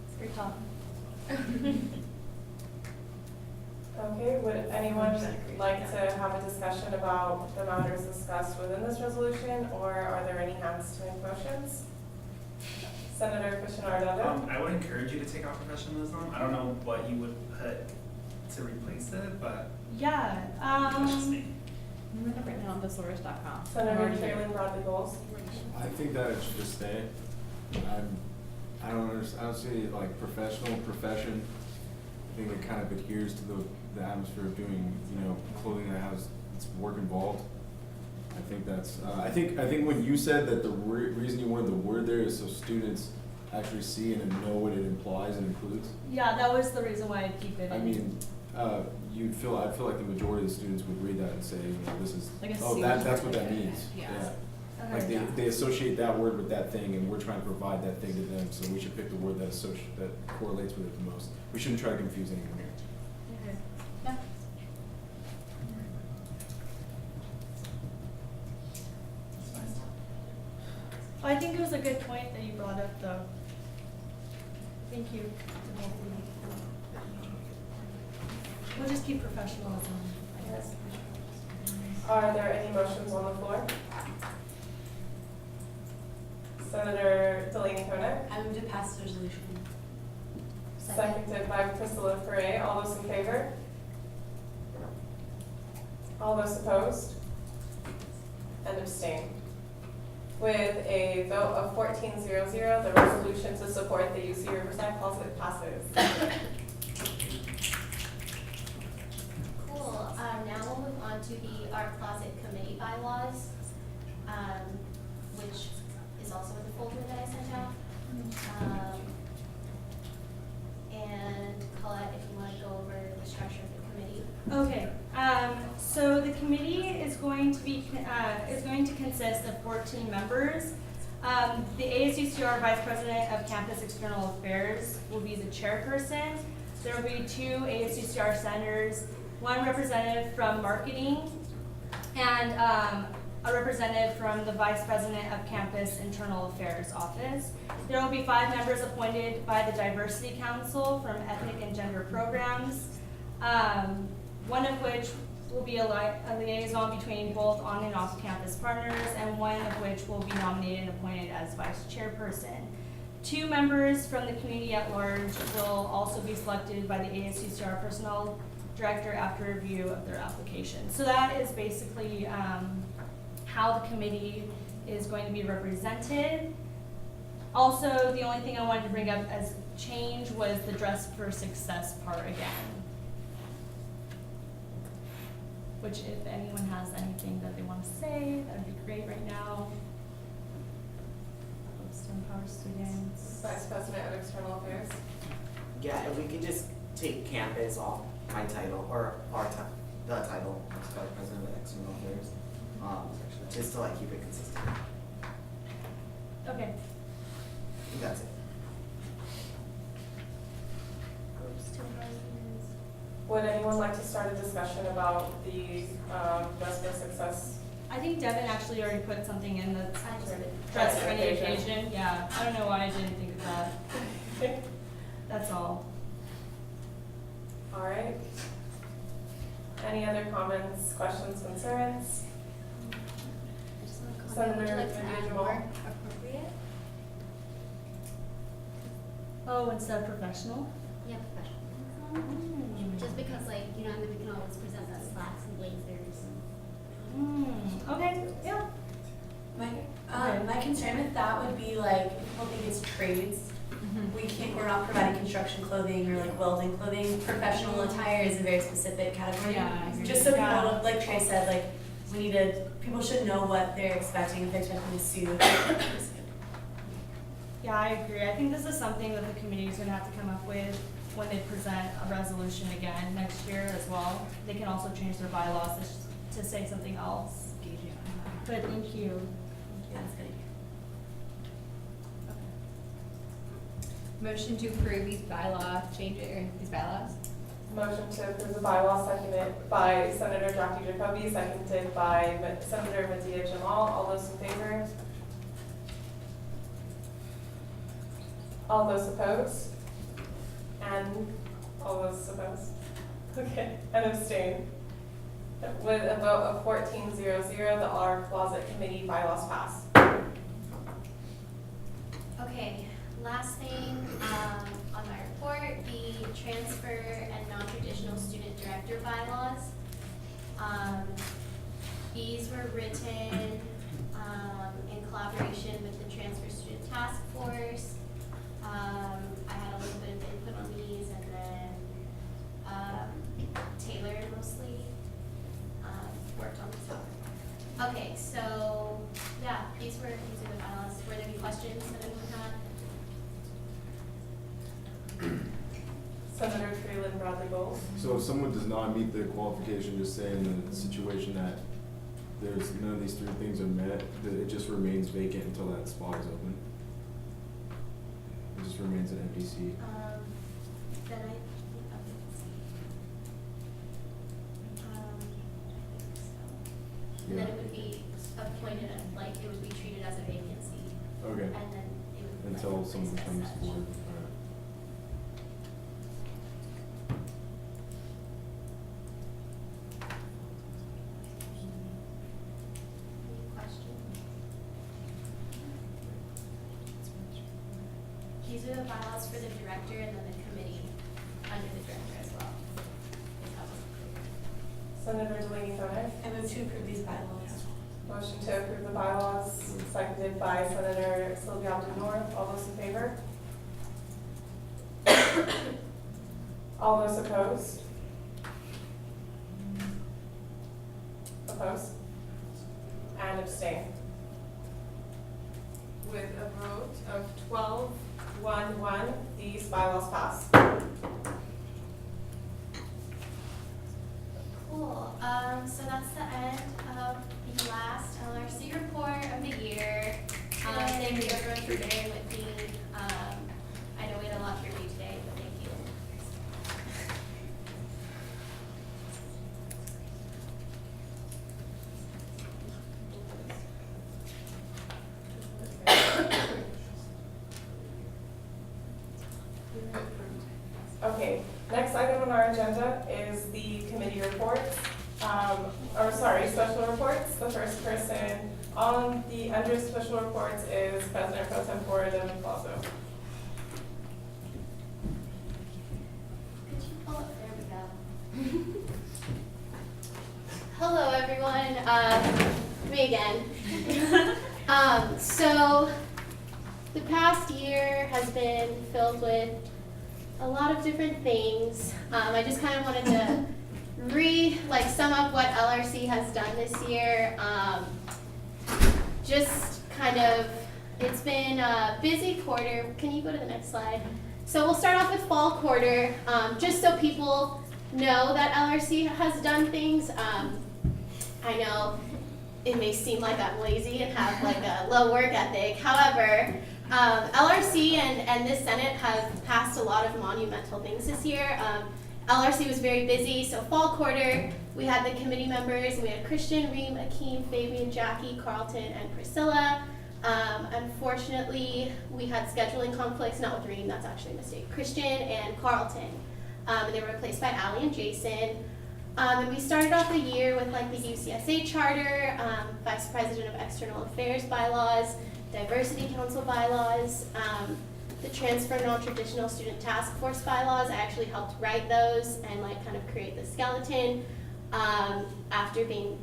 It's great talk. Okay, would anyone like to have a discussion about the matters discussed within this resolution, or are there any hands to make motions? Senator Cuccinaro. I would encourage you to take out professionalism. I don't know what you would put to replace it, but Yeah. that's just me. I'm gonna write it on thesaurus.com. Senator Traylon Bradley Bowles. I think that it should just stay. I don't understand, I don't see like professional, profession. I think it kind of adheres to the atmosphere of doing, clothing that has its work involved. I think that's, I think when you said that the reason you wanted the word there is so students actually see and know what it implies and includes. Yeah, that was the reason why I keep it in. I mean, I feel like the majority of the students would read that and say, this is, Like a oh, that's what that signature. means. Yeah. Like they associate that word with that thing, and we're trying to provide that thing to them, so we should pick the word that correlates with it the most. We shouldn't try to confuse anyone here. Okay. Yeah. I think it was a good point that you brought up, though. Thank you to both of you. We'll just keep professionalism, I guess. Are there any motions on the floor? Senator Delaney Koenig, I move to pass the resolution. seconded by Priscilla Perret. All those in favor? All those opposed? And abstain. With a vote of 14-0-0, the resolution to support the UC Riverside Closet passes. Cool. Now we'll move on to the Art Closet Committee bylaws, which is also in the folder that I sent out. And Colette, if you want to go over the structure of the committee. Okay, so the committee is going to consist of 14 members. The ASUCR Vice President of Campus External Affairs will be the chairperson. There will be 2 ASUCR senators, 1 representative from marketing, and a representative from the Vice President of Campus Internal Affairs office. There will be 5 members appointed by the Diversity Council from ethnic and gender programs, one of which will be a liaison between both on and off campus partners, and one of which will be nominated and appointed as vice chairperson. 2 members from the community at large will also be selected by the ASUCR personnel director after review of their application. So that is basically how the committee is going to be represented. Also, the only thing I wanted to bring up as change was the dress for success part again. Which, if anyone has anything that they want to say, that would be great right now. Helps to empower students. Vice President of External Affairs. Yeah, if we could just take campus off my title, or the title, Vice President of External Affairs, just to like keep it consistent. Okay. think that's it. Would anyone like to start a discussion about the Dress for Success? I think Devin actually already put something in the I just would- dress for Dress any for occasion. occasion. Yeah, I don't know why I didn't think of that. That's all. All right. Any other comments, questions, concerns? I just want to Senator comment, would you like to India add Jamal? more appropriate? Oh, instead of professional? Yeah, professional. Just because like, you know, I mean, we can always present that slacks and blazers and. Okay, yeah. My concern with that would be like, if people think it's trades, we're not providing construction clothing or like welding clothing. Professional attire is a very specific category. Yeah, I agree. Just so people, Yeah. like Trey said, like, people should know what they're expecting if they're expecting a suit. Yeah, I agree. I think this is something that the committee is gonna have to come up with when they present a resolution again next year as well. They can also change their bylaws to say something else. But thank you. That's good. Motion to approve these bylaw changes, or these bylaws? Motion to approve the bylaw, seconded by Senator Jackie Jacoby, seconded by Senator Medea Jamal. All those in favor? All those opposed? And all those opposed? Okay, and abstain. With a vote of 14-0-0, the R Closet Committee bylaws pass. Okay, last thing, on my report, the transfer and non-traditional student director bylaws. These were written, in collaboration with the Transfer Student Task Force. I had a little bit of input on these and then, Taylor mostly, worked on this topic. Okay, so, yeah, these are the bylaws. Were there any questions that anyone had? Senator Treelyn Bradley Bowles. So if someone does not meet the qualification, just say in the situation that there's none of these three things are met, that it just remains vacant until that spot is open? It just remains an empty seat? Then I think so. And then it would be appointed, like, it would be treated as a vacancy. Okay, And then it would be like until replaced someone as comes such. forward, alright. Any questions? These are the bylaws for the director and then the committee under the director as well. If that wasn't clear. Senator Delaney Thorne. I move to approve these bylaws. Motion to approve the bylaws, seconded by Senator Sylvia Abdul-Noor. All those in favor? All those opposed? Opposed? And abstain. With a vote of 12-1-1, these bylaws pass. Cool, so that's the end of the last LRC report of the year. Thank you everyone for bearing with me. I know we had a lot to review today, but thank you. Okay, next item on our agenda is the committee reports, special reports. The first person on the under special reports is President Pro Tempore Devin Plazo. Could you pull up, there we go. Hello everyone, me again. So the past year has been filled with a lot of different things. I just kind of wanted to sum up what LRC has done this year. Just kind of, it's been a busy quarter. Can you go to the next slide? So we'll start off with fall quarter, just so people know that LRC has done things. I know it may seem like I'm lazy and have like a low work ethic. However, LRC and this Senate have passed a lot of monumental things this year. LRC was very busy, so fall quarter, we had the committee members, we had Christian, Reem, Akeem, Fabian, Jackie, Carlton, and Priscilla. Unfortunately, we had scheduling conflicts, not with Reem, that's actually a mistake, Christian and Carlton. And they were replaced by Allie and Jason. And we started off the year with like the UCSA charter, Vice President of External Affairs bylaws, Diversity Council bylaws, the Transfer Non-Traditional Student Task Force bylaws. I actually helped write those and like kind of create the skeleton after being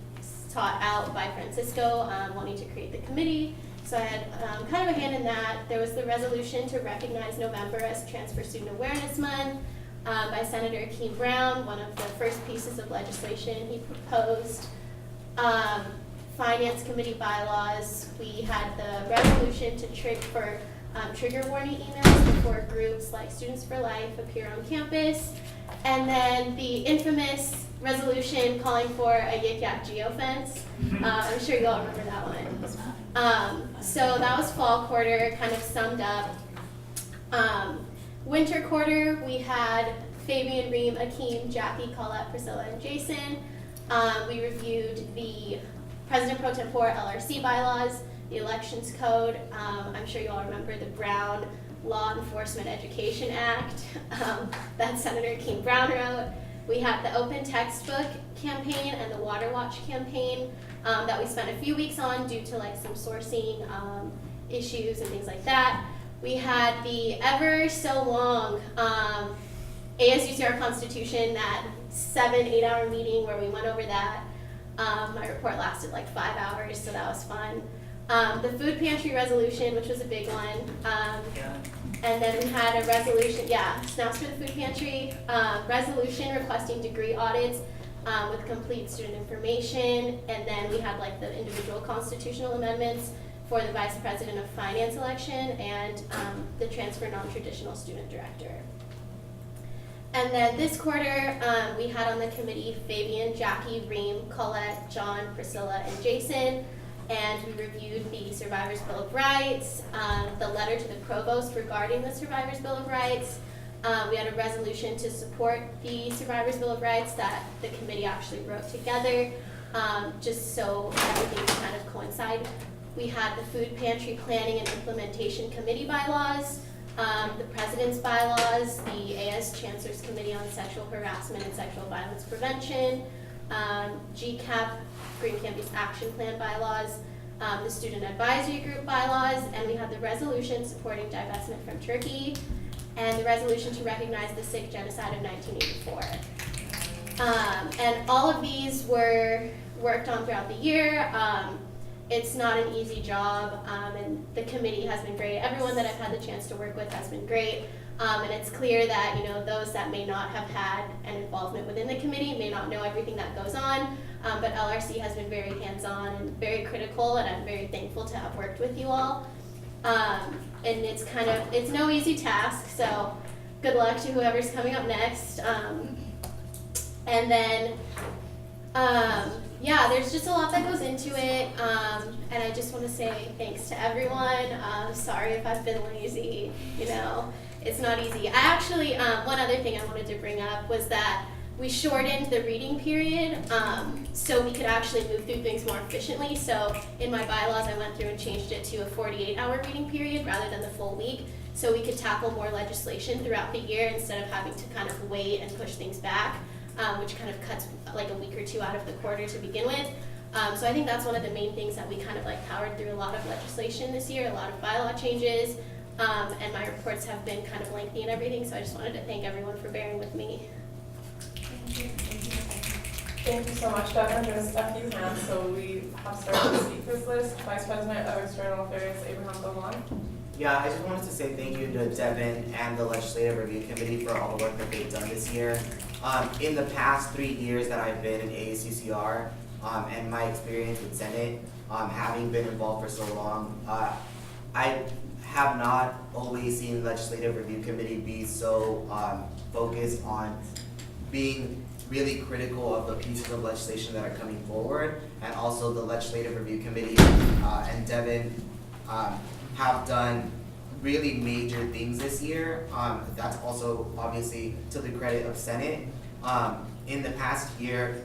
taught out by Francisco, wanting to create the committee. So I had kind of a hand in that. There was the resolution to recognize November as Transfer Student Awareness Month by Senator Akeem Brown, one of the first pieces of legislation he proposed. Finance Committee bylaws, we had the resolution to trigger warning emails before groups like Students for Life appear on campus. And then the infamous resolution calling for a Yik Yak geofence. I'm sure you all remember that one. So that was fall quarter, kind of summed up. Winter quarter, we had Fabian, Reem, Akeem, Jackie, Colette, Priscilla, and Jason. We reviewed the President Pro Tempore LRC bylaws, the Elections Code. I'm sure you all remember the Brown Law Enforcement Education Act that Senator Akeem Brown wrote. We had the Open Textbook campaign and the Water Watch campaign that we spent a few weeks on due to like some sourcing issues and things like that. We had the ever so long ASUCR Constitution, that 7-8 hour meeting where we went over that. My report lasted like 5 hours, so that was fun. The food pantry resolution, which was a big one. And then we had a resolution, snaps for the food pantry, resolution requesting degree audits with complete student information. And then we had like the individual constitutional amendments for the Vice President of Finance election and the Transfer Non-Traditional Student Director. And then this quarter, we had on the committee Fabian, Jackie, Reem, Colette, John, Priscilla, and Jason. And we reviewed the Survivors Bill of Rights, the letter to the Provost regarding the Survivors Bill of Rights. We had a resolution to support the Survivors Bill of Rights that the committee actually wrote together, just so everything could kind of coincide. We had the Food Pantry Planning and Implementation Committee bylaws, the President's bylaws, the AS Chancellor's Committee on Sexual Harassment and Sexual Violence Prevention, GCAP, Green Campus Action Plan bylaws, the Student Advisory Group bylaws, and we had the resolution supporting divestment from Turkey, and the resolution to recognize the Sikh genocide of 1984. And all of these were worked on throughout the year. It's not an easy job, and the committee has been great. Everyone that I've had the chance to work with has been great. And it's clear that those that may not have had an involvement within the committee may not know everything that goes on, but LRC has been very hands-on and very critical, and I'm very thankful to have worked with you all. And it's no easy task, so good luck to whoever's coming up next. And then, there's just a lot that goes into it, and I just want to say thanks to everyone. Sorry if I've been lazy, it's not easy. I actually, one other thing I wanted to bring up was that we shortened the reading period so we could actually move through things more efficiently. So in my bylaws, I went through and changed it to a 48-hour reading period rather than the full week, so we could tackle more legislation throughout the year instead of having to kind of wait and push things back, which kind of cuts like a week or two out of the quarter to begin with. So I think that's one of the main things that we kind of like powered through a lot of legislation this year, a lot of bylaw changes. And my reports have been kind of lengthy and everything, so I just wanted to thank everyone for bearing with me. Thank you so much, Devin. There's a few hands, so we have started the speakers list. Vice President of External Affairs, Abraham Gomon. Yeah, I just wanted to say thank you to Devin and the Legislative Review Committee for all the work that they've done this year. In the past 3 years that I've been in ASUCR, and my experience with Senate, having been involved for so long, I have not always seen the Legislative Review Committee be so focused on being really critical of the pieces of legislation that are coming forward, and also the Legislative Review Committee and Devin have done really major things this year. That's also obviously to the credit of Senate. In the past year,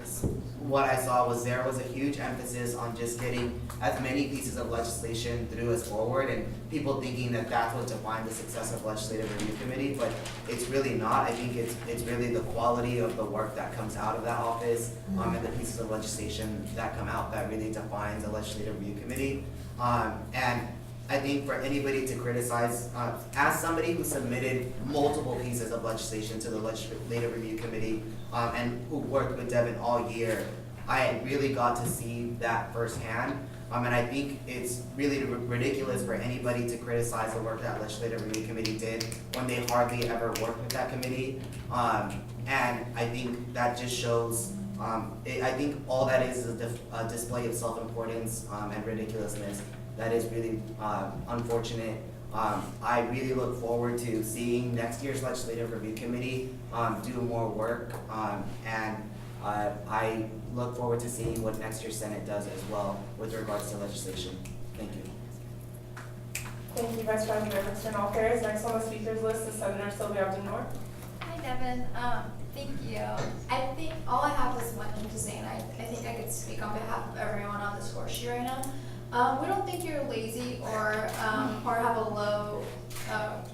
what I saw was there was a huge emphasis on just getting as many pieces of legislation through as forward, and people thinking that that's what defines the success of Legislative Review Committee, but it's really not. I think it's really the quality of the work that comes out of that office, and the pieces of legislation that come out that really defines the Legislative Review Committee. And I think for anybody to criticize, as somebody who submitted multiple pieces of legislation to the Legislative Review Committee, and who worked with Devin all year, I really got to see that firsthand. And I think it's really ridiculous for anybody to criticize the work that Legislative Review Committee did when they hardly ever worked with that committee. And I think that just shows, I think all that is a display of self-importance and ridiculousness that is really unfortunate. I really look forward to seeing next year's Legislative Review Committee do more work, and I look forward to seeing what next year's Senate does as well with regards to legislation. Thank you. Thank you, Vice President of External Affairs. Next on the speakers list is Senator Sylvia Abdul-Noor. Hi, Devin. Thank you. I think all I have is one thing to say, and I think I could speak on behalf of everyone on this horseshoe right now. We don't think you're lazy or have a low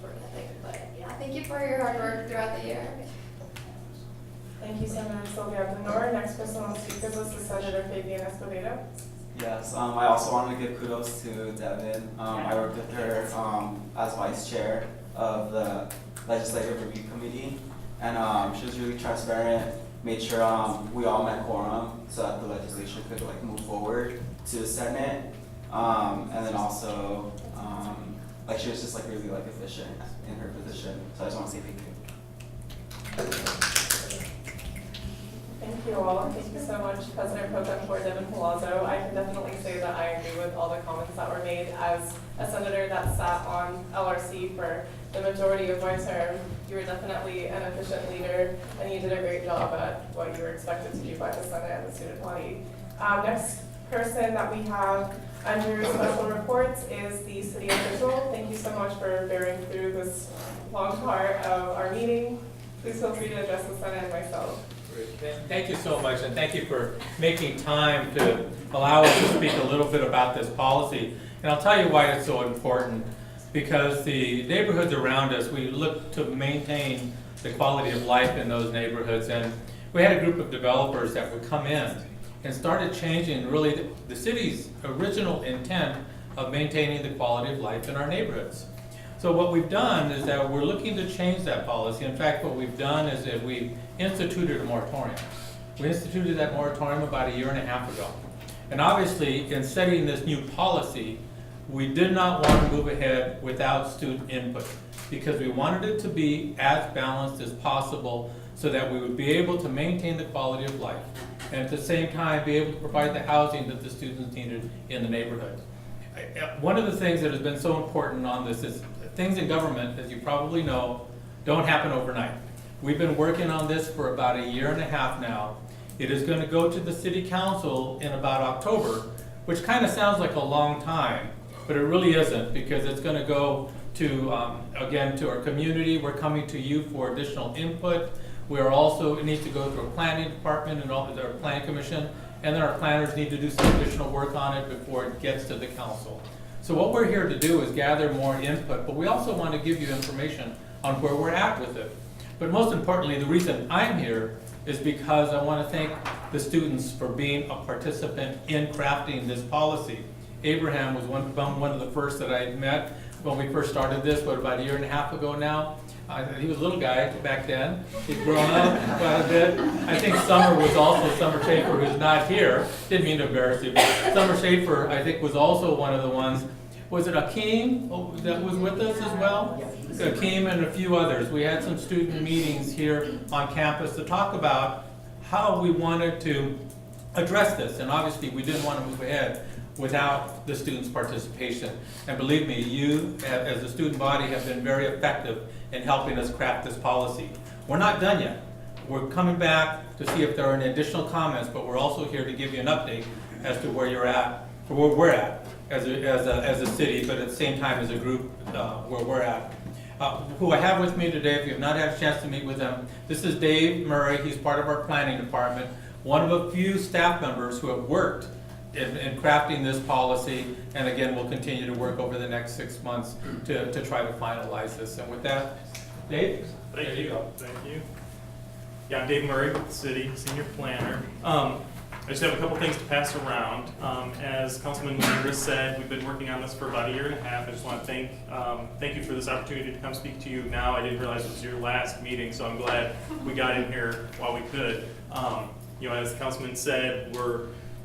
work ethic, but yeah, thank you for your hard work throughout the year. Thank you, Senator Sylvia Abdul-Noor. Next person on the speakers list is Senator Fabian Escobedo. Yes, I also wanted to give kudos to Devin. I worked with her as vice chair of the Legislative Review Committee, and she was really transparent, made sure we all met quorum so that the legislation could move forward to the Senate, and then also she was just really efficient in her position. So I just want to say thank you. Thank you all. Thank you so much, President Pro Tempore Devin Palazzo. I can definitely say that I agree with all the comments that were made. As a senator that sat on LRC for the majority of my term, you were definitely an efficient leader, and you did a great job at what you were expected to do by the Senate and the student body. Next person that we have under special reports is the city official. Thank you so much for bearing through this long part of our meeting. Please feel free to address the Senate and myself. Thank you so much, and thank you for making time to allow us to speak a little bit about this policy. And I'll tell you why it's so important. Because the neighborhoods around us, we look to maintain the quality of life in those neighborhoods. And we had a group of developers that would come in and started changing really the city's original intent of maintaining the quality of life in our neighborhoods. So what we've done is that we're looking to change that policy. In fact, what we've done is that we've instituted a moratorium. We instituted that moratorium about 1.5 years ago. And obviously, in setting this new policy, we did not want to move ahead without student input because we wanted it to be as balanced as possible so that we would be able to maintain the quality of life and at the same time be able to provide the housing that the students needed in the neighborhood. One of the things that has been so important on this is things in government, as you probably know, don't happen overnight. We've been working on this for about 1.5 years now. It is going to go to the city council in about October, which kind of sounds like a long time, but it really isn't, because it's going to go to, again, to our community. We're coming to you for additional input. We're also, it needs to go through a planning department and all, our planning commission, and then our planners need to do some additional work on it before it gets to the council. So what we're here to do is gather more input, but we also want to give you information on where we're at with it. But most importantly, the reason I'm here is because I want to thank the students for being a participant in crafting this policy. Abraham was one of the first that I met when we first started this, about 1.5 years ago now. He was a little guy back then. He'd grown up quite a bit. I think Summer was also, Summer Schaefer, who's not here. Didn't mean to embarrass you, but Summer Schaefer, I think, was also one of the ones. Was it Akeem that was with us as well? Akeem and a few others. We had some student meetings here on campus to talk about how we wanted to address this. And obviously, we didn't want to move ahead without the students' participation. And believe me, you, as a student body, have been very effective in helping us craft this policy. We're not done yet. We're coming back to see if there are any additional comments, but we're also here to give you an update as to where you're at, or where we're at. as a city, but at the same time as a group where we're at. Who I have with me today, if you have not had a chance to meet with them, this is Dave Murray. He's part of our planning department, one of a few staff members who have worked in crafting this policy, and again, we'll continue to work over the next 6 months to try to finalize this. And with that, Dave? Thank you. Thank you. Yeah, I'm Dave Murray with the city, senior planner. I just have a couple things to pass around. As Councilman Lindgren said, we've been working on this for about 1.5 years. I just want to thank you for this opportunity to come speak to you now. I didn't realize it was your last meeting, so I'm glad we got in here while we could. As the Councilman said,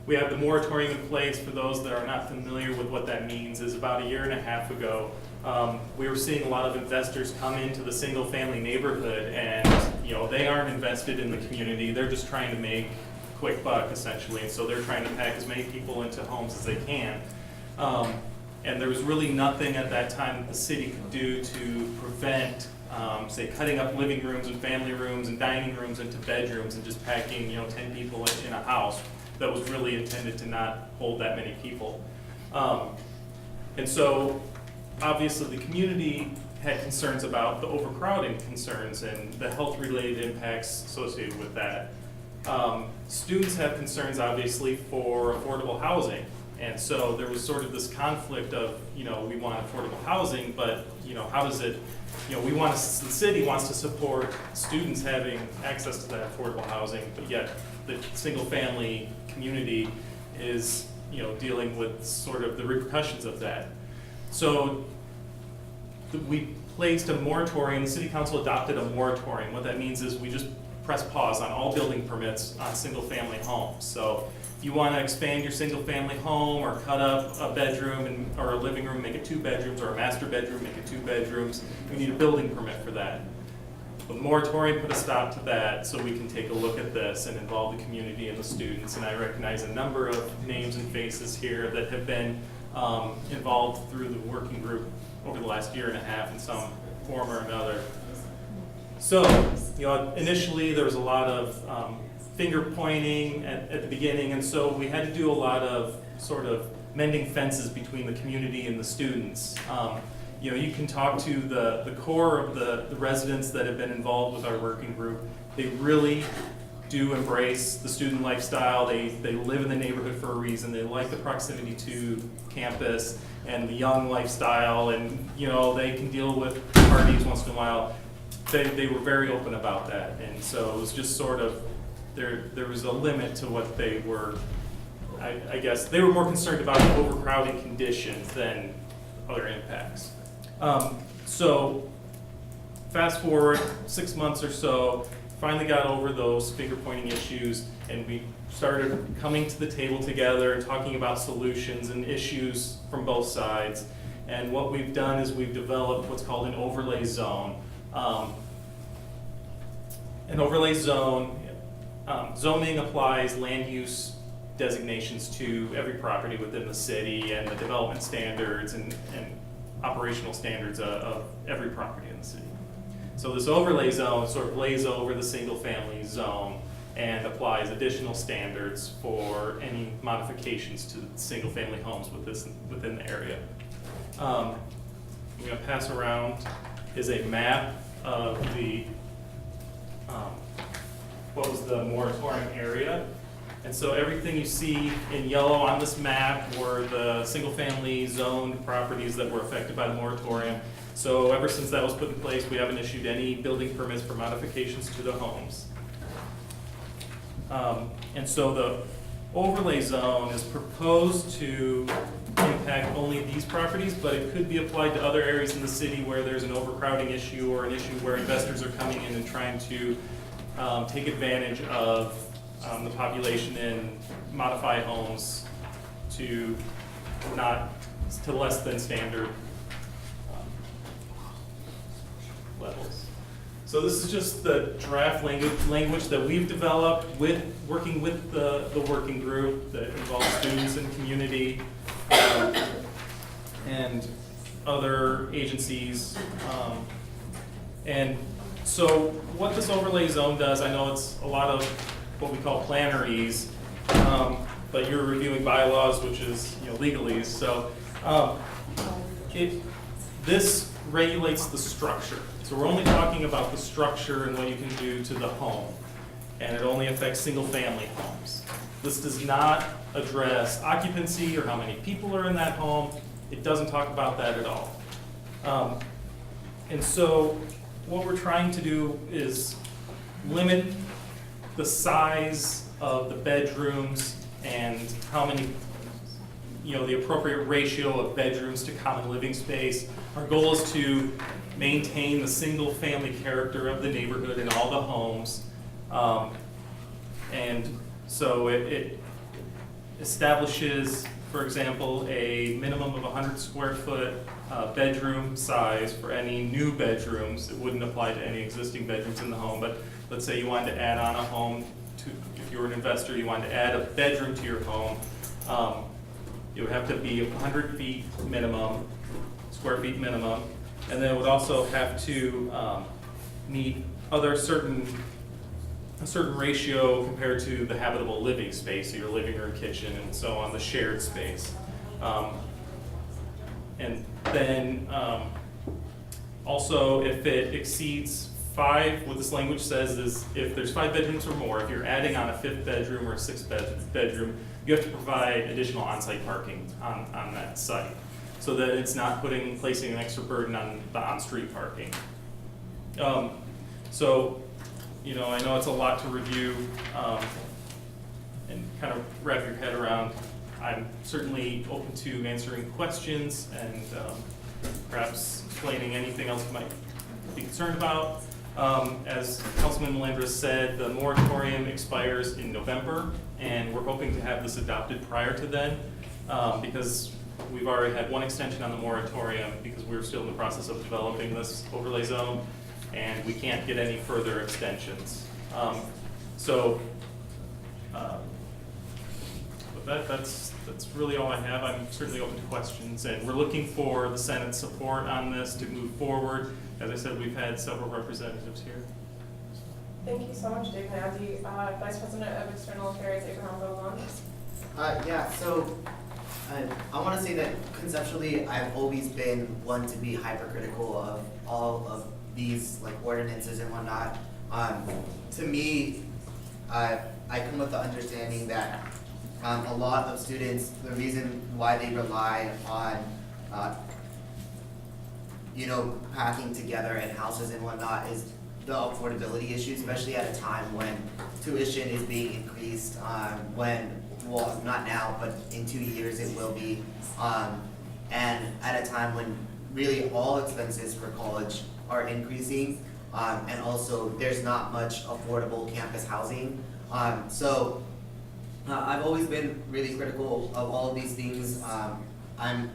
we have the moratorium in place. For those that are not familiar with what that means, is about 1.5 years ago, we were seeing a lot of investors come into the single-family neighborhood, and they aren't invested in the community. They're just trying to make a quick buck, essentially, and so they're trying to pack as many people into homes as they can. And there was really nothing at that time that the city could do to prevent, say, cutting up living rooms and family rooms and dining rooms into bedrooms and just packing 10 people in a house that was really intended to not hold that many people. And so obviously the community had concerns about the overcrowding concerns and the health-related impacts associated with that. Students have concerns obviously for affordable housing. And so there was sort of this conflict of, we want affordable housing, but how does it, the city wants to support students having access to that affordable housing, but yet the single family community is, dealing with sort of the repercussions of that. So we placed a moratorium, the city council adopted a moratorium. What that means is we just press pause on all building permits on single family homes. So if you want to expand your single family home or cut up a bedroom or a living room, make it 2 bedrooms, or a master bedroom, make it 2 bedrooms, you need a building permit for that. The moratorium put a stop to that so we can take a look at this and involve the community and the students. And I recognize a number of names and faces here that have been involved through the working group over the last 1.5 years in some form or another. So, initially there was a lot of finger pointing at the beginning, and so we had to do a lot of sort of mending fences between the community and the students. You can talk to the core of the residents that have been involved with our working group. They really do embrace the student lifestyle. They live in the neighborhood for a reason. They like the proximity to campus and the young lifestyle, and they can deal with parties once in a while. They were very open about that, and so it was just sort of there was a limit to what they were. I guess they were more concerned about the overcrowding conditions than other impacts. So fast forward 6 months or so, finally got over those finger pointing issues, and we started coming to the table together and talking about solutions and issues from both sides. And what we've done is we've developed what's called an overlay zone. An overlay zone, zoning applies land use designations to every property within the city and the development standards and operational standards of every property in the city. So this overlay zone sort of lays over the single family zone and applies additional standards for any modifications to single family homes within the area. I'm going to pass around is a map of the what was the moratorium area. And so everything you see in yellow on this map were the single-family zoned properties that were affected by the moratorium. So ever since that was put in place, we haven't issued any building permits for modifications to the homes. And so the overlay zone is proposed to impact only these properties, but it could be applied to other areas in the city where there's an overcrowding issue or an issue where investors are coming in and trying to take advantage of the population and modify homes to less than standard levels. So this is just the draft language that we've developed working with the working group that involves students and community and other agencies. And so what this overlay zone does, I know it's a lot of what we call planneries, but you're reviewing bylaws, which is, legalese, so, this regulates the structure. So we're only talking about the structure and what you can do to the home, and it only affects single-family homes. This does not address occupancy or how many people are in that home. It doesn't talk about that at all. And so what we're trying to do is limit the size of the bedrooms and how many, the appropriate ratio of bedrooms to common living space. Our goal is to maintain the single-family character of the neighborhood in all the homes. And so it establishes, for example, a minimum of 100 square foot bedroom size for any new bedrooms. It wouldn't apply to any existing bedrooms in the home, but let's say you wanted to add on a home to, if you were an investor, you wanted to add a bedroom to your home, it would have to be 100 feet minimum, square feet minimum, and then it would also have to meet a certain ratio compared to the habitable living space, so your living room, kitchen, and so on, the shared space. And then also if it exceeds 5, what this language says is if there's 5 bedrooms or more, if you're adding on a 5th bedroom or a 6th bedroom, you have to provide additional on-site parking on that site, so that it's not placing an extra burden on the on-street parking. So, I know it's a lot to review and kind of wrap your head around. I'm certainly open to answering questions and perhaps explaining anything else you might be concerned about. As Councilman Melandris said, the moratorium expires in November, and we're hoping to have this adopted prior to then, because we've already had one extension on the moratorium because we're still in the process of developing this overlay zone, and we can't get any further extensions. But that's really all I have. I'm certainly open to questions, and we're looking for the Senate's support on this to move forward. As I said, we've had several representatives here. Thank you so much, Dave. Now, the Vice President of External Affairs, Abraham Bolan. So I want to say that conceptually, I've always been one to be hypercritical of all of these ordinances and whatnot. To me, I come with the understanding that a lot of students, the reason why they rely on packing together in houses and whatnot is the affordability issue, especially at a time when tuition is being increased, well, not now, but in 2 years it will be, and at a time when really all expenses for college are increasing, and also there's not much affordable campus housing. I've always been really critical of all of these things. I'm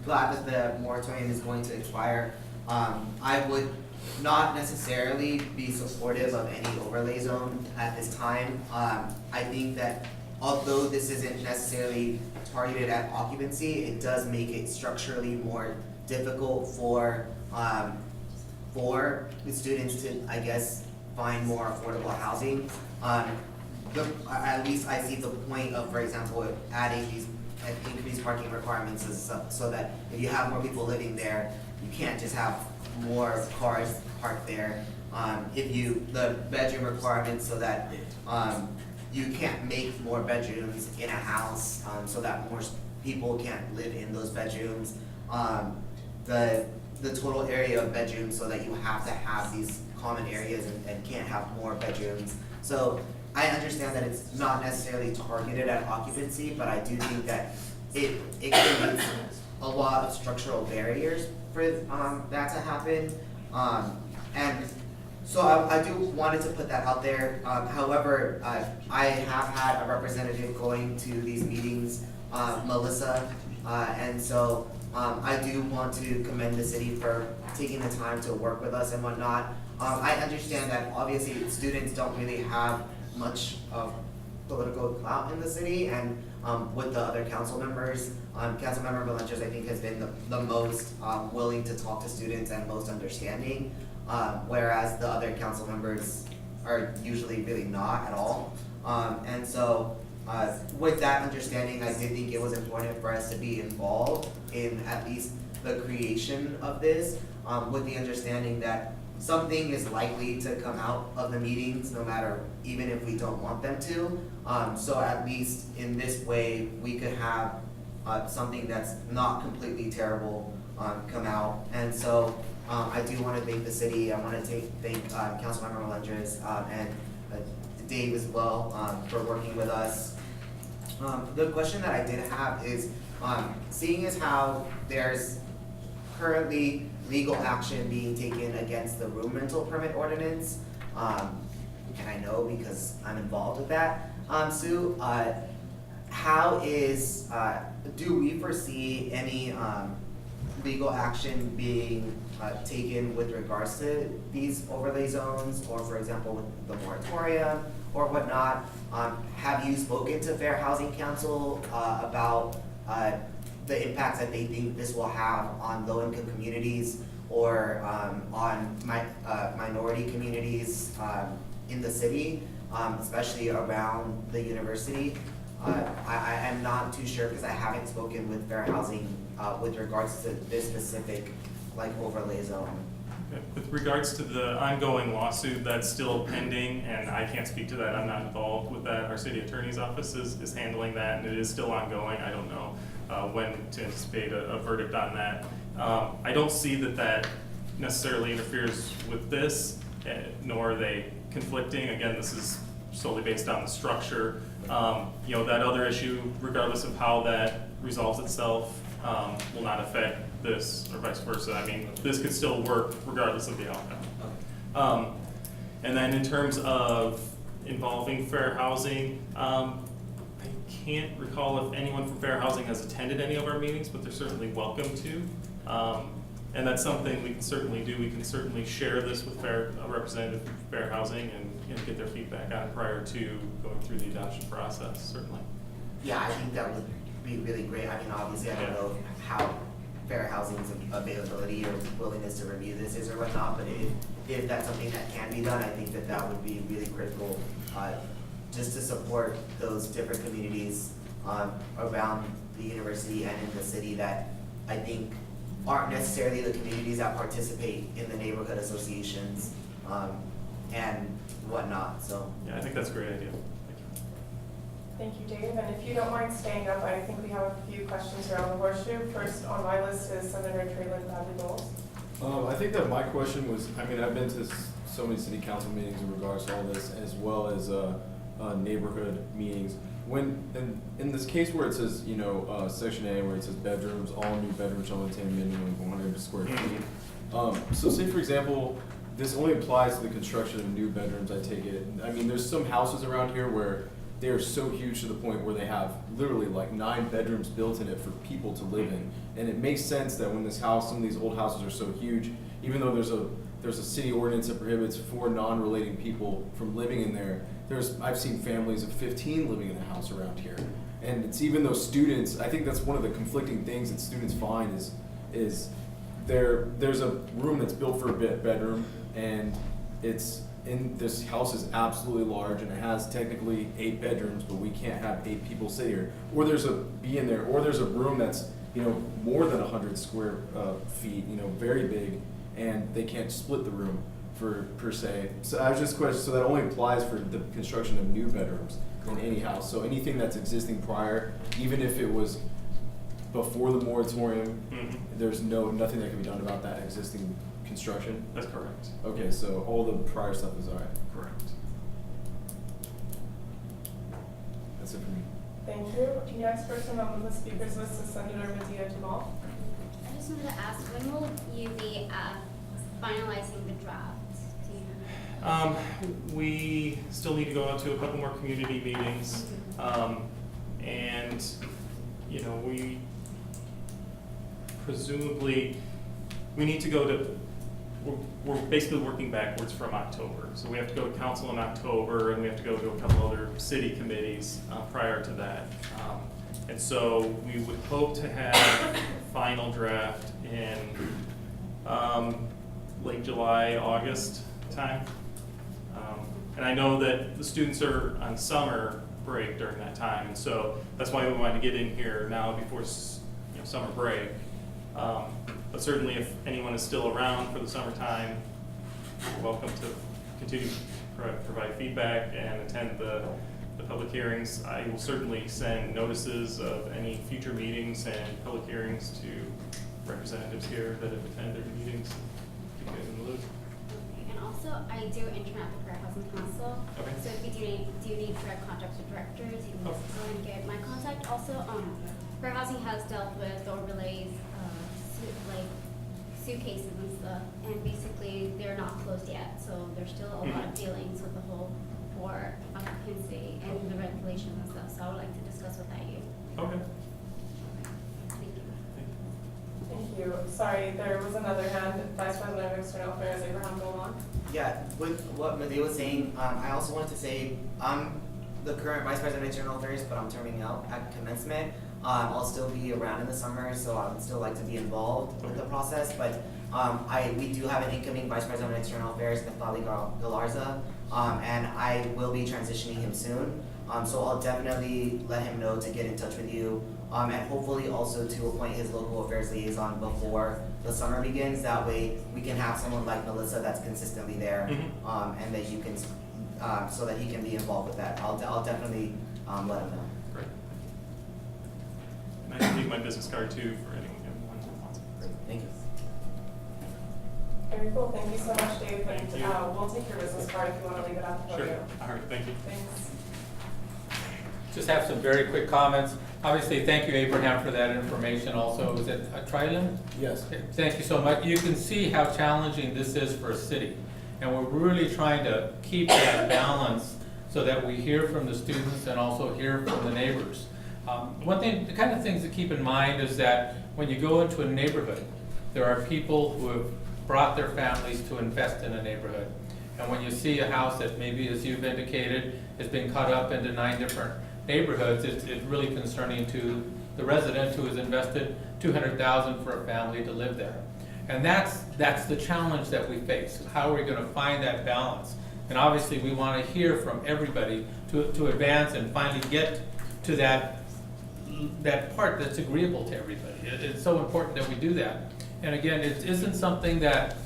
glad that the moratorium is going to expire. I would not necessarily be supportive of any overlay zone at this time. I think that although this isn't necessarily targeted at occupancy, it does make it structurally more difficult for the students to, I guess, find more affordable housing. At least I see the point of, for example, adding these increased parking requirements so that if you have more people living there, you can't just have more cars parked there. The bedroom requirements so that you can't make more bedrooms in a house, so that more people can't live in those bedrooms. The total area of bedrooms so that you have to have these common areas and can't have more bedrooms. So I understand that it's not necessarily targeted at occupancy, but I do think that it creates a lot of structural barriers for that to happen. And so I do wanted to put that out there. However, I have had a representative going to these meetings, Melissa, and so I do want to commend the city for taking the time to work with us and whatnot. I understand that obviously students don't really have much of political clout in the city, and with the other council members, Councilmember Melandris I think has been the most willing to talk to students and most understanding, whereas the other council members are usually really not at all. And so with that understanding, I did think it was important for us to be involved in at least the creation of this, with the understanding that something is likely to come out of the meetings, no matter, even if we don't want them to. So at least in this way, we could have something that's not completely terrible come out. And so I do want to thank the city. I want to thank Councilmember Melendres and Dave as well for working with us. The question that I did have is, seeing as how there's currently legal action being taken against the room rental permit ordinance, and I know because I'm involved with that, Sue, how is, do we foresee any legal action being taken with regards to these overlay zones, or for example with the moratorium or whatnot? Have you spoken to Fair Housing Council about the impacts that they think this will have on low-income communities or on minority communities in the city, especially around the university? I am not too sure because I haven't spoken with Fair Housing with regards to this specific overlay zone. With regards to the ongoing lawsuit, that's still pending, and I can't speak to that. I'm not involved with that. Our city attorney's office is handling that, and it is still ongoing. I don't know when to anticipate a verdict on that. I don't see that necessarily interferes with this, nor are they conflicting. Again, this is solely based on the structure. That other issue, regardless of how that resolves itself, will not affect this or vice versa. I mean, this could still work regardless of the outcome. And then in terms of involving Fair Housing, I can't recall if anyone from Fair Housing has attended any of our meetings, but they're certainly welcome to. And that's something we can certainly do. We can certainly share this with a representative from Fair Housing and get their feedback on it prior to going through the adoption process, certainly. Yeah, I think that would be really great. I mean, obviously, I don't know how Fair Housing's availability or willingness to review this is or whatnot, but if that's something that can be done, I think that would be really critical, just to support those different communities around the university and in the city that I think aren't necessarily the communities that participate in the neighborhood associations and whatnot. So yeah, I think that's a great idea. Thank you, Dave. And if you don't mind staying up, I think we have a few questions around the horseshoe. First on my list is Senator Traylon Bradley-Bowles. I think that my question was, I mean, I've been to so many city council meetings in regards to all this, as well as neighborhood meetings. When in this case where it says, section A, where it says bedrooms, all new bedrooms shall maintain a minimum of 100 square feet. So say for example, this only applies to the construction of new bedrooms, I take it. I mean, there's some houses around here where they are so huge to the point where they have literally like 9 bedrooms built in it for people to live in. And it makes sense that when some of these old houses are so huge, even though there's a city ordinance that prohibits 4 non-relating people from living in there, I've seen families of 15 living in a house around here. And it's even those students, I think that's one of the conflicting things that students find is there's a room that's built for a bedroom, and this house is absolutely large and it has technically 8 bedrooms, but we can't have 8 people sit here. Or there's a room that's more than 100 square feet, very big, and they can't split the room per se. So I was just questioning, so that only applies for the construction of new bedrooms in any house. So anything that's existing prior, even if it was before the moratorium, there's nothing that can be done about that existing construction? That's correct. Okay, so all the prior stuff is all right. Correct. That's it for me. Thank you. The next person on the speakers list is Senator Medina Jamal. I just wanted to ask, when will you be finalizing the draft? We still need to go out to a couple more community meetings, and we presumably need to go to. We're basically working backwards from October, so we have to go to council in October, and we have to go to a couple other city committees prior to that. And so we would hope to have final draft in late July, August time. And I know that the students are on summer break during that time. And so that's why we wanted to get in here now before summer break. But certainly if anyone is still around for the summertime, you're welcome to continue to provide feedback and attend the public hearings. I will certainly send notices of any future meetings and public hearings to representatives here that have attended meetings. Keep you guys in the loop. Okay, and also I do intern at the Fair Housing Council. Okay. So if you do need direct contact with directors, you can Oh. go and get my contact. Also, Fair Housing has dealt with overlays, suitcases and stuff, and basically they're not closed yet, so there's still a lot of dealings with the whole for occupancy and the regulations and stuff. So I would like to discuss with you. Okay. Thank you. Thank you. Sorry, there was another hand. Vice President of External Affairs, Abraham Golan. Yeah, with what Medea was saying, I also wanted to say, I'm the current Vice President of External Affairs, but I'm terming out at commencement. I'll still be around in the summer, so I would still like to be involved with the process, but we do have an incoming Vice President of External Affairs, Naftali Galarza, and I will be transitioning him soon. So I'll definitely let him know to get in touch with you, and hopefully also to appoint his local affairs liaison before the summer begins. That way we can have someone like Melissa that's consistently there, and that you can, so that he can be involved with that. I'll definitely let him know. Great. And I can leave my business card too for anyone who wants it. Great, thank you. Very cool. Thank you so much, Dave. And Thank you. we'll take your business card if you want to leave it at the podium. Sure. All right, thank you. Thanks. Just have some very quick comments. Obviously, thank you, Abraham, for that information also. Is it a Trilin? Yes. Okay, thank you so much. You can see how challenging this is for a city. And we're really trying to keep that balance so that we hear from the students and also hear from the neighbors. One thing, the kind of things to keep in mind is that when you go into a neighborhood, there are people who have brought their families to invest in a neighborhood. And when you see a house that maybe, as you've indicated, has been cut up into 9 different neighborhoods, it's really concerning to the resident who has invested $200,000 for a family to live there. And that's the challenge that we face. How are we going to find that balance? And obviously we want to hear from everybody to advance and finally get to that part that's agreeable to everybody. It's so important that we do that. And again, it isn't something that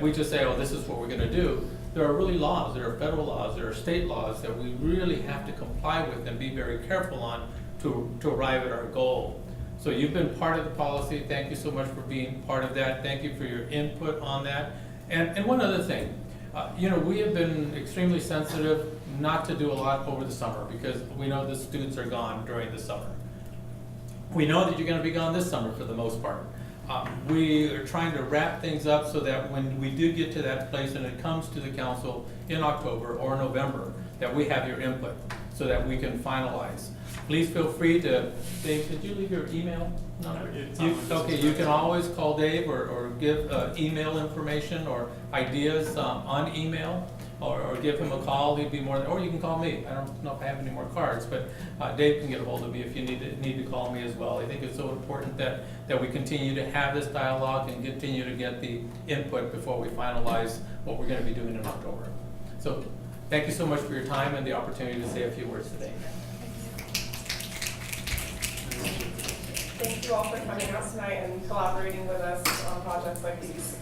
we just say, oh, this is what we're going to do. There are really laws, there are federal laws, there are state laws that we really have to comply with and be very careful on to arrive at our goal. So you've been part of the policy. Thank you so much for being part of that. Thank you for your input on that. And one other thing, we have been extremely sensitive not to do a lot over the summer because we know the students are gone during the summer. We know that you're going to be gone this summer for the most part. We are trying to wrap things up so that when we do get to that place and it comes to the council in October or November, that we have your input so that we can finalize. Please feel free to, Dave, did you leave your email number? Okay, you can always call Dave or give email information or ideas on email. Or give him a call, he'd be more than, or you can call me. I don't know if I have any more cards, but Dave can get a hold of me if you need to call me as well. I think it's so important that we continue to have this dialogue and continue to get the input before we finalize what we're going to be doing in October. So thank you so much for your time and the opportunity to say a few words today. Thank you all for coming out tonight and collaborating with us on projects like these.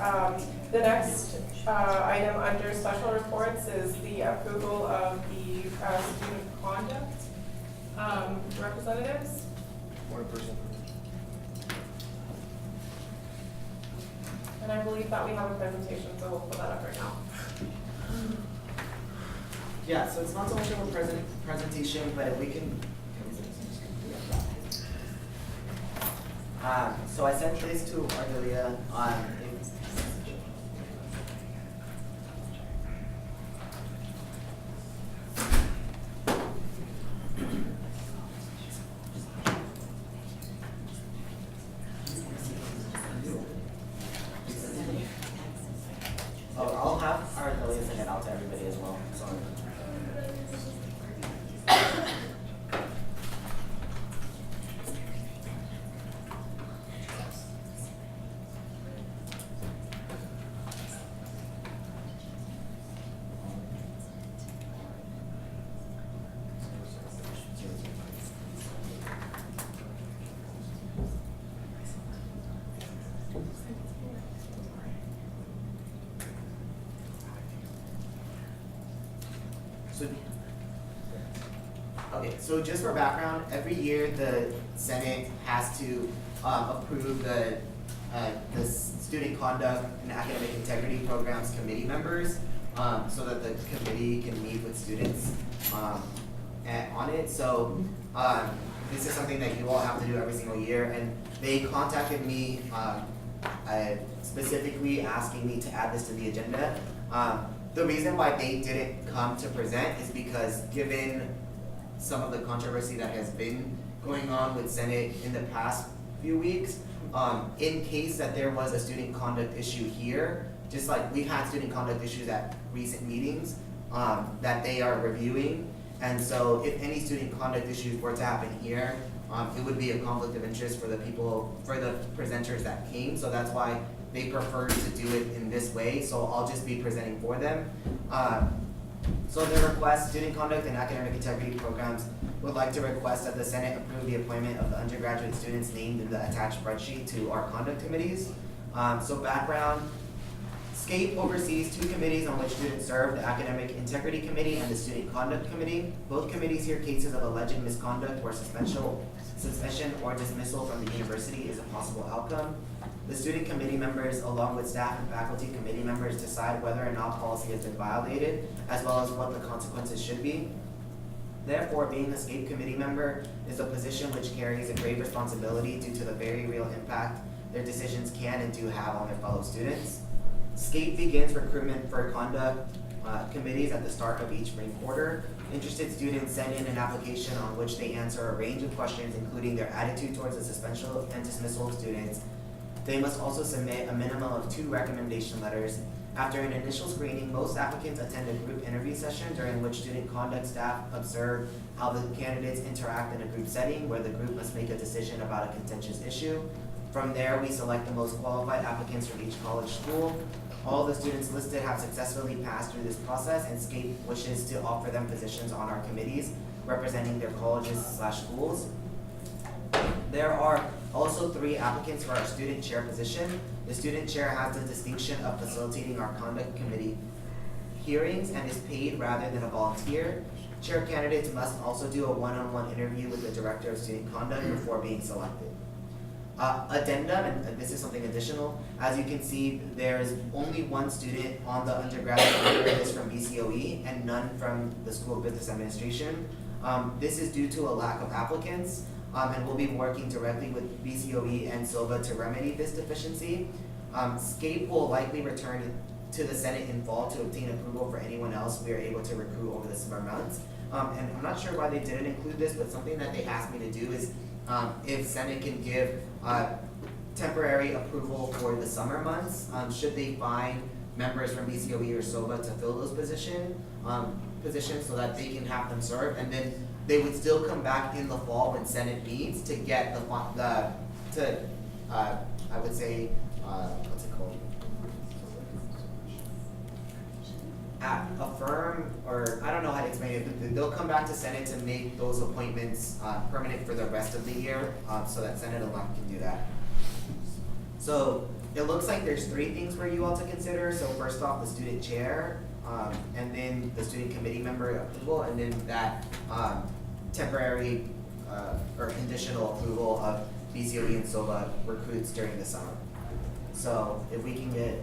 The next item under special reports is the approval of the student conduct representatives. And I believe that we have a presentation, so we'll put that up right now. Yeah, so it's not so much of a presentation, but if we can. So I sent this to Ardelia on. I'll have Ardelia send it out to everybody as well. Sorry. So just for background, every year the Senate has to approve the student conduct and academic integrity programs committee members, so that the committee can meet with students on it. So this is something that you all have to do every single year, and they contacted me specifically asking me to add this to the agenda. The reason why they didn't come to present is because given some of the controversy that has been going on with Senate in the past few weeks, in case that there was a student conduct issue here, just like we've had student conduct issues at recent meetings that they are reviewing, and so if any student conduct issues were to happen here, it would be a conflict of interest for the presenters that came, so that's why they prefer to do it in this way, so I'll just be presenting for them. So the request, student conduct and academic integrity programs would like to request that the Senate approve the appointment of the undergraduate students named in the attached spreadsheet to our conduct committees. So background, SCAPE oversees two committees on which students serve, the Academic Integrity Committee and the Student Conduct Committee. Both committees hear cases of alleged misconduct where suspension or dismissal from the university is a possible outcome. The student committee members, along with staff and faculty committee members, decide whether or not policy has been violated, as well as what the consequences should be. Therefore, being a SCAPE committee member is a position which carries a grave responsibility due to the very real impact their decisions can and do have on their fellow students. SCAPE begins recruitment for conduct committees at the start of each spring quarter. Interested students send in an application on which they answer a range of questions, including their attitude towards the suspension and dismissal of students. They must also submit a minimum of 2 recommendation letters. After an initial screening, most applicants attend a group interview session during which student conduct staff observe how the candidates interact in a group setting where the group must make a decision about a contentious issue. From there, we select the most qualified applicants from each college school. All the students listed have successfully passed through this process, and SCAPE wishes to offer them positions on our committees representing their colleges/schools. There are also 3 applicants for our student chair position. The student chair has the distinction of facilitating our conduct committee hearings and is paid rather than a volunteer. Chair candidates must also do a one-on-one interview with the director of student conduct before being selected. Addendum, and this is something additional, as you can see, there is only 1 student on the undergraduate list from BCOE and none from the School of Business Administration. This is due to a lack of applicants. And we'll be working directly with BCOE and SOVA to remedy this deficiency. SCAPE will likely return to the Senate in fall to obtain approval for anyone else we are able to recruit over the summer months. And I'm not sure why they didn't include this, but something that they asked me to do is if Senate can give temporary approval for the summer months, should they find members from BCOE or SOVA to fill those positions so that they can have them serve, and then they would still come back in the fall when Senate meets to get I would say, what's it called? Affirm, or I don't know how to explain it, but they'll come back to Senate to make those appointments permanent for the rest of the year, so that Senate-elect can do that. So it looks like there's 3 things for you all to consider. So first off, the student chair, and then the student committee member approval, and then that temporary or conditional approval of BCOE and SOVA recruits during the summer. So if we can get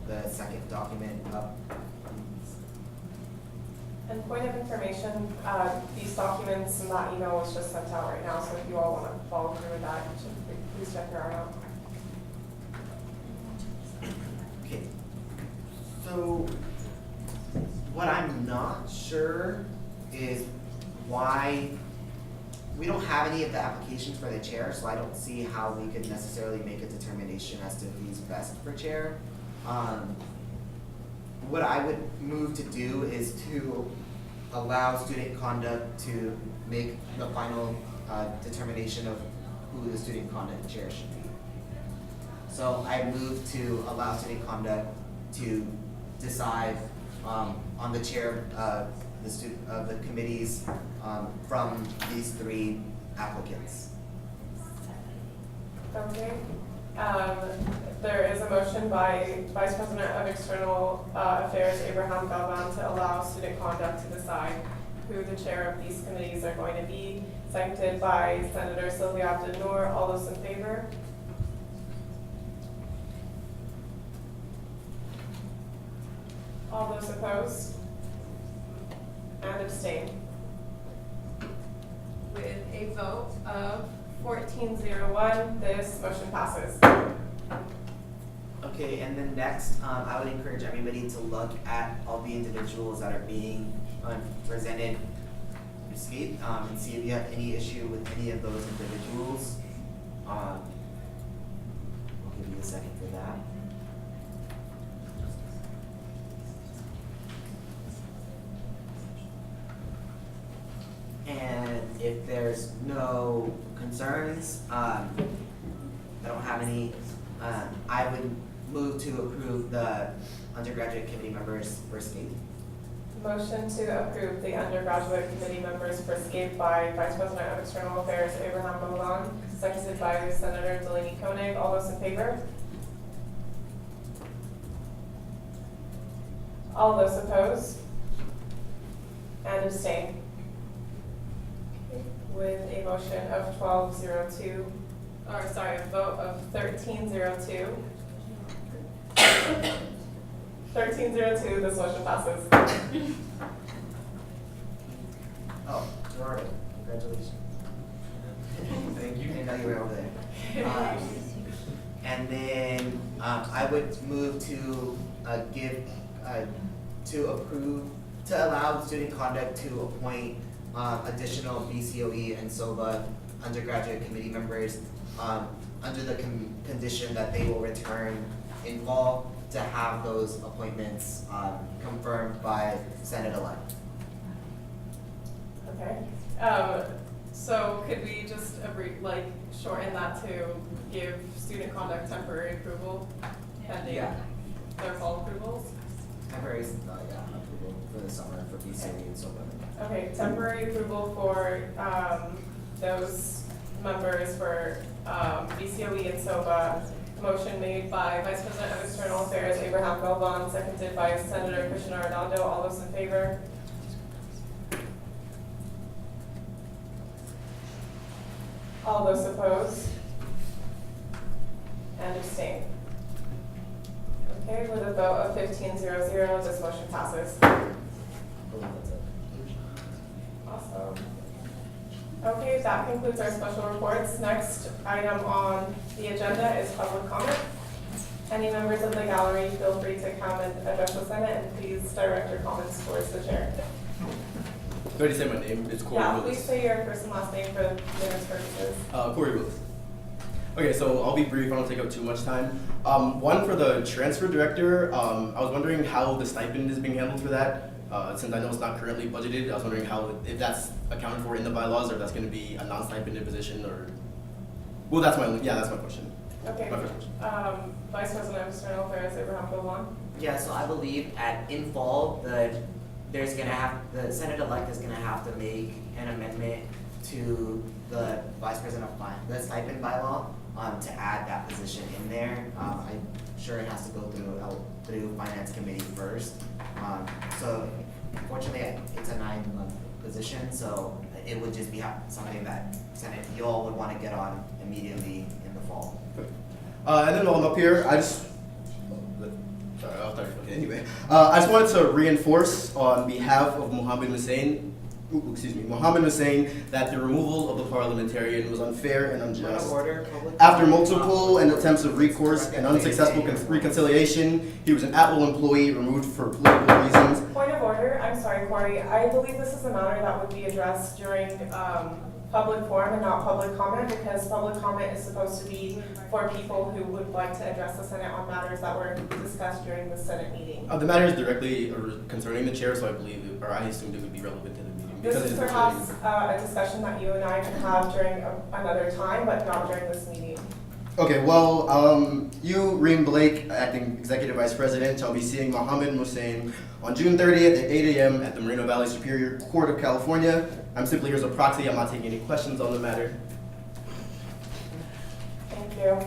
the second document up. And point of information, these documents and that email was just sent out right now, so if you all want to follow through with that, you should please check your out. Okay. So what I'm not sure is why we don't have any of the applications for the chair, so I don't see how we could necessarily make a determination as to who's best for chair. What I would move to do is to allow student conduct to make the final determination of who the student conduct chair should be. So I move to allow student conduct to decide on the chair of the committees from these 3 applicants. Okay. There is a motion by Vice President of External Affairs Abraham Galvan to allow student conduct to decide who the chair of these committees are going to be, seconded by Senator Sylvia Abdel-Noor. All those in favor? All those opposed? And abstain. With a vote of 1401, this motion passes. Okay, and then next, I would encourage everybody to look at all the individuals that are being presented and see if you have any issue with any of those individuals. I'll give you a second for that. And if there's no concerns, I don't have any, I would move to approve the undergraduate committee members for SCAPE. Motion to approve the undergraduate committee members for SCAPE by Vice President of External Affairs Abraham Galvan, seconded by Senator Delaney Koenig. All those in favor? All those opposed? And abstain. With a motion of 1202, or sorry, a vote of 1302. 1302, this motion passes. Oh, Gerardo, congratulations. Thank you. I didn't know you were over there. And then I would move to to allow student conduct to appoint additional BCOE and SOBA undergraduate committee members under the condition that they will return in fall to have those appointments confirmed by Senate-elect. Okay. So could we just shorten that to give student conduct temporary approval pending their fall approvals? Temporary, approval for the summer for BCOE and SOBA. Okay, temporary approval for those members for BCOE and SOBA. Motion made by Vice President of External Affairs Abraham Galvan, seconded by Senator Christian Arredondo. All those in favor? All those opposed? And abstain. Okay, with a vote of 1500, this motion passes. Awesome. Okay, that concludes our special reports. Next item on the agenda is public comment. Any members of the gallery, feel free to come and address the Senate, and please direct your comments towards the chair. You already said my name. It's Corey Willis. Please say your first and last name for minutes purposes. Corey Willis. Okay, so I'll be brief. I don't take up too much time. One, for the transfer director, I was wondering how the stipend is being handled for that. Since I know it's not currently budgeted, I was wondering if that's accounted for in the bylaws, or if that's going to be a non-stipended position, or well, that's my question. Okay. My first question. Vice President of External Affairs Abraham Galvan. Yeah, so I believe in fall the Senate-elect is gonna have to make an amendment to the Vice President of the stipend bylaw to add that position in there. I'm sure it has to go through Finance Committee first. So unfortunately, it's a 9-month position, so it would just be something that Senate, you all would want to get on immediately in the fall. And then while I'm up here, I just wanted to reinforce on behalf of Mohammed Hussein that the removal of the parliamentarian was unfair and unjust. After multiple attempts of recourse and unsuccessful reconciliation, he was an at-will employee removed for political reasons. Point of order. I'm sorry, Corey. I believe this is a matter that would be addressed during public forum and not public comment, because public comment is supposed to be for people who would like to address the Senate on matters that were discussed during the Senate meeting. The matter is directly concerning the chair, so I assumed it would be relevant to the meeting. This is perhaps a discussion that you and I can have during another time, but not during this meeting. Okay, well, you, Reem Blake, Acting Executive Vice President, shall be seeing Mohammed Hussein on June 30th at 8 a.m. at the Moreno Valley Superior Court of California. I'm simply here as a proxy. I'm not taking any questions on the matter. Thank you.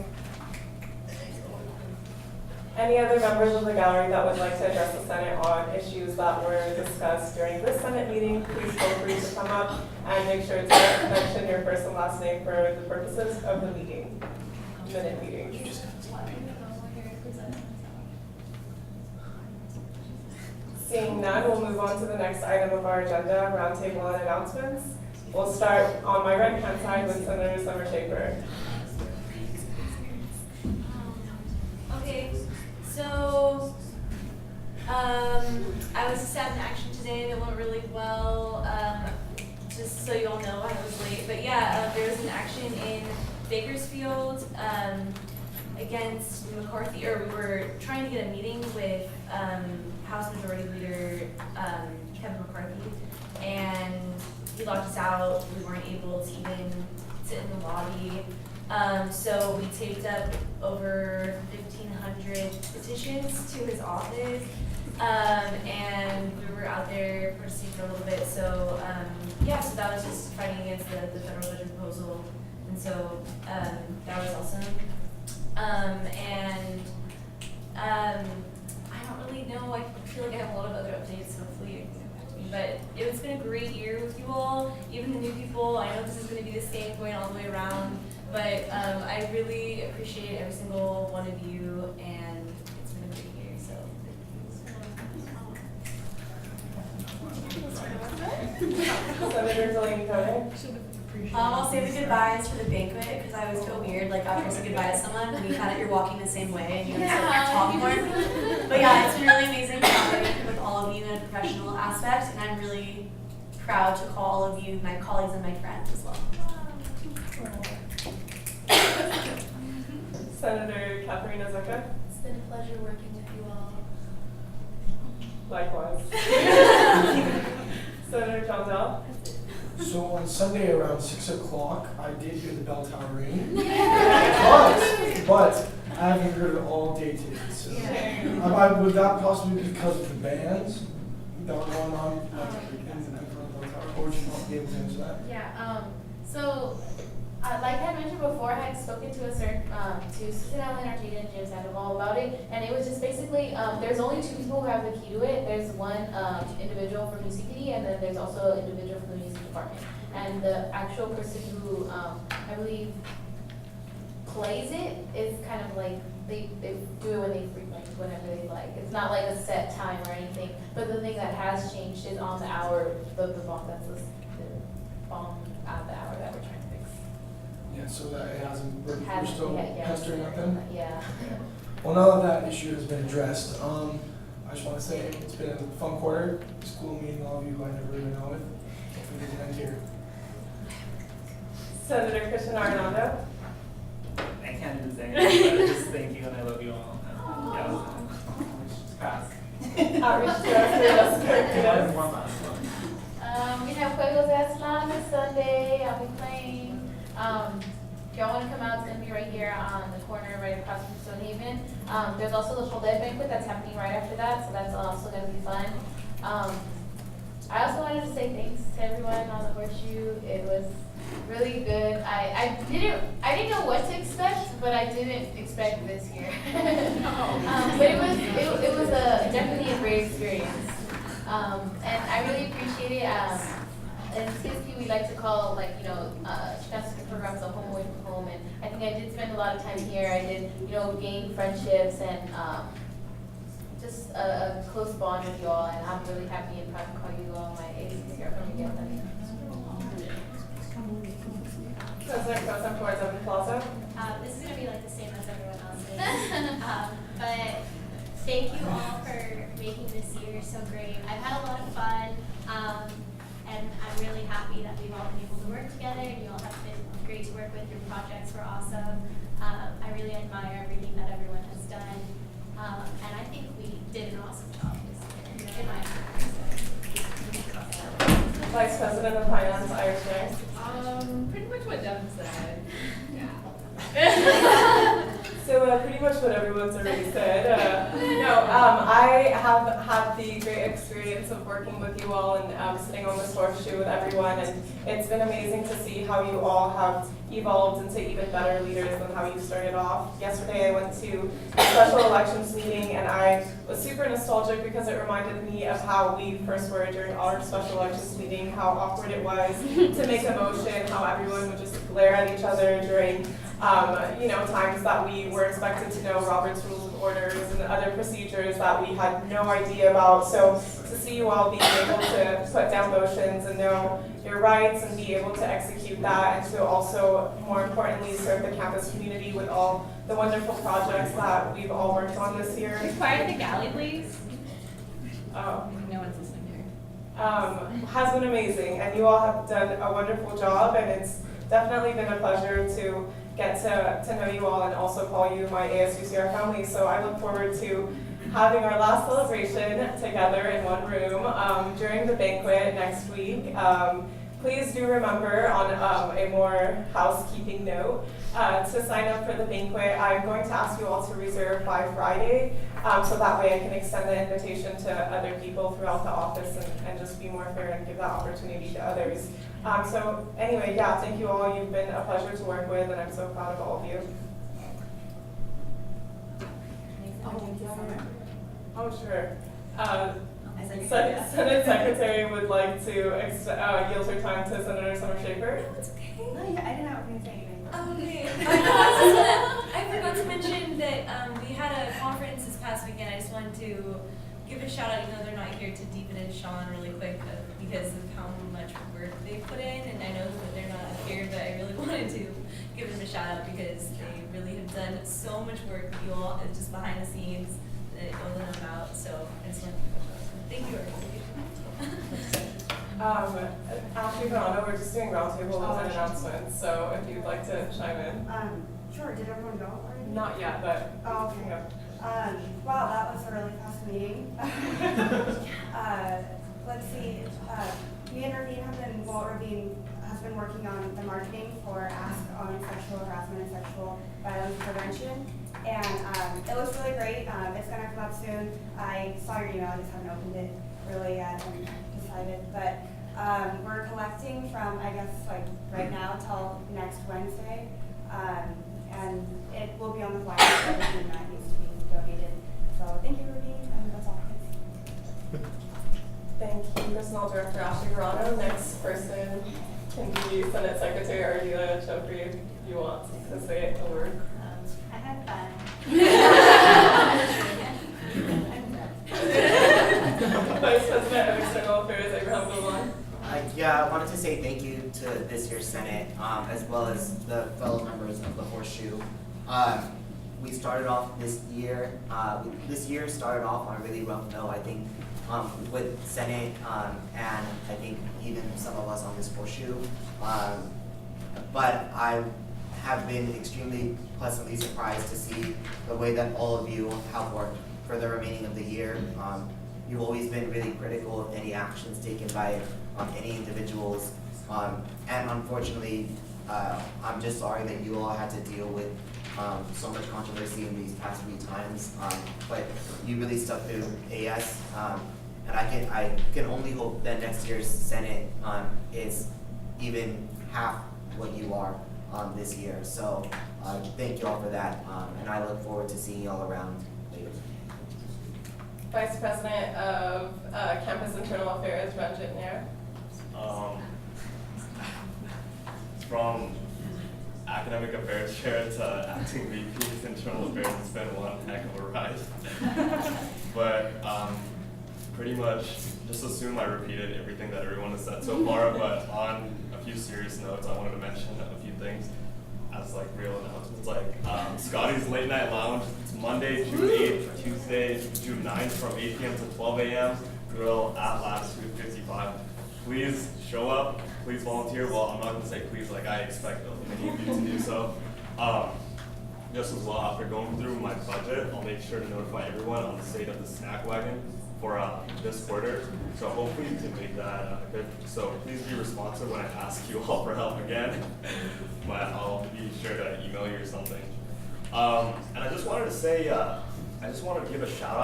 Any other members of the gallery that would like to address the Senate on issues that were discussed during this Senate meeting, please feel free to come up and make sure to mention your first and last name for the purposes of the meeting, minute meeting. Seeing none, we'll move on to the next item of our agenda, roundtable and announcements. We'll start on my right-hand side with Senator Summer Schaefer. Okay, so I was just at an action today that went really well. Just so you all know, I was late, but yeah, there was an action in Bakersfield against McCarthy, or we were trying to get a meeting with House Majority Leader Kevin McCarthy, and he locked us out. We weren't able to even sit in the lobby. So we taped up over 1,500 petitions to his office, and we were out there protesting for a little bit. So yeah, so that was just fighting against the federal budget proposal, and so that was awesome. I don't really know. I feel like I have a lot of other updates. Hopefully. But it's been a great year with you all, even the new people. I know this is going to be the same going all the way around, but I really appreciate every single one of you, and it's been a great year, so Senator Delaney Cody. I'll say the goodbyes for the banquet, because I always feel weird, like after I say goodbye to someone, when you you're walking the same way, and you have to like, talk more. But yeah, it's been really amazing collaborating with all of you in a professional aspect, and I'm really proud to call all of you my colleagues and my friends as well. Senator Katharina Zucca. It's been a pleasure working with you all. Likewise. Senator John Dell. So on Sunday around 6 o'clock, I did hear the bell tower ring. But I haven't heard it all day today. So would that possibly be because of the bands that were going on in front of the bell tower? Or would you not be able to answer that? Yeah, so like I mentioned before, I had spoken to a certain, to Susan Allen, Arteta, and Jim Sandoval about it, and it was just basically, there's only 2 people who have the key to it. There's one individual from UCPD, and then there's also an individual from the music department. And the actual person who, I believe, plays it is kind of like, they do it when they frequent, whenever they like. It's not like a set time or anything, but the thing that has changed is on the hour, the bomb that's the bomb at the hour that we're trying to fix. Yeah, so that it hasn't, we're Hasn't still yet, yeah. pestering at them? Yeah. Well, now that that issue has been addressed, I just want to say it's been a fun quarter. It's cool meeting all of you who I never really know with. Hopefully we can end here. Senator Christian Arnaldo. I can't do anything, but just thank you and I love you all. Yeah, just pass. Outreach Director, We have Juegos Aslan this Sunday. I'll be playing. If y'all want to come out, it's going to be right here on the corner, right across from Stonehaven. There's also the Cholet banquet that's happening right after that, so that's also going to be fun. I also wanted to say thanks to everyone on the horseshoe. It was really good. I didn't know what to expect, but I didn't expect this year. But it was definitely a great experience. And I really appreciate it. In CSP, we like to call, transfer programs a home away from home. And I think I did spend a lot of time here. I did, gain friendships and just a close bond with you all. And I'm really happy and proud to call you all my ASUCR again. President Pro Tempore Devin Plaza. This is going to be like the same as everyone else's. But thank you all for making this year so great. I've had a lot of fun, and I'm really happy that we've all been able to work together, and you all have been great to work with. Your projects were awesome. I really admire everything that everyone has done, and I think we did an awesome job this year, in my opinion. Vice President of Finance, Iris Jones. Pretty much what Devin said. So pretty much what everyone's already said. I have had the great experience of working with you all and sitting on this horseshoe with everyone, and it's been amazing to see how you all have, evolved into even better leaders than how you started off. Yesterday I went to a special elections meeting and I was super nostalgic because it reminded me of how we first were during our special elections meeting, how awkward it was to make a motion, how everyone would just glare at each other during times that we were expected to know Robert's Rules of Orders and other procedures that we had no idea about. So to see you all being able to put down motions and know your rights and be able to execute that, and to also, more importantly, serve the campus community with all the wonderful projects that we've all worked on this year. Be quiet in the galley, please. Oh. No one's listening to her. Has been amazing, and you all have done a wonderful job, and it's definitely been a pleasure to get to know you all and also call you my ASUCR family. So I look forward to having our last celebration together in one room during the banquet next week. Please do remember, on a more housekeeping note, to sign up for the banquet. I'm going to ask you all to reserve by Friday, so that way I can extend the invitation to other people throughout the office and just be more fair and give that opportunity to others. So anyway, yeah, thank you all. You've been a pleasure to work with, and I'm so proud of all of you. Oh, sure. Senate Secretary would like to yield her time to Senator Summer Schaefer. No, it's okay. No, I didn't have anything to say anything. Okay. I forgot to mention that we had a conference this past weekend. I just wanted to give a shout out, even though they're not here, to Deep and Sean really quick because of how much work they put in. And I know that they're not here, but I really wanted to give them a shout out because they really have done so much work with you all, just behind the scenes that it wasn't about. So I just wanted to give a shout out. Thank you, everybody. Ashley Verano, we're just doing roundtable and announcements, so if you'd like to chime in. Sure, did everyone go already? Not yet, but. Oh, okay. Yeah. Wow, that was a really fast meeting. Let's see, me and Ravine Ravine has been working on the marketing for Ask on Sexual Harassment and Sexual Violence Prevention. And it looks really great. It's gonna come up soon. I saw your email, I just haven't opened it really yet and decided. But we're collecting from, I guess, like right now till next Wednesday. And it will be on the flyer for everything that needs to be donated. So thank you, Ravine, and that's all. Thank you, Personnel Director Ashley Verano. Next person can be Senate Secretary Ardila Chokri if you want to say a word. I had fun. Vice President of External Affairs, Abraham Golan. Yeah, I wanted to say thank you to this year's Senate, as well as the fellow members of the Horseshoe. We started off this year started off on a really rough note, I think, with Senate, and I think even some of us on this Horseshoe. But I have been extremely pleasantly surprised to see the way that all of you have worked for the remaining of the year. You've always been really critical of any actions taken by any individuals, and unfortunately, I'm just sorry that you all had to deal with so much controversy in these past few times, but you really stuck through AS, and I can only hope that next year's Senate is even half what you are this year. So thank you all for that, and I look forward to seeing you all around later. Vice President of Campus Internal Affairs, Ranjit Nair. From academic affairs chair to acting VP of internal affairs, it's been one heck of a ride. But pretty much just assume I repeated everything that everyone has said so far, but on a few serious notes, I wanted to mention a few things as like real announcements, like Scotty's Late Night Lounge. It's Monday, June 8th, Tuesday, June 9th from 8 p.m. to 12 a.m. Grill at Latitude 55. Please show up, please volunteer. Well, I'm not gonna say please, like I expect many of you to do so. Just as well, after going through my budget, I'll make sure to notify everyone on the state of the snack wagon for this quarter. So hopefully you can make that good. So please be responsive when I ask you all for help again. But I'll be sure to email you or something. And I just wanted to say, I just wanted to give a shout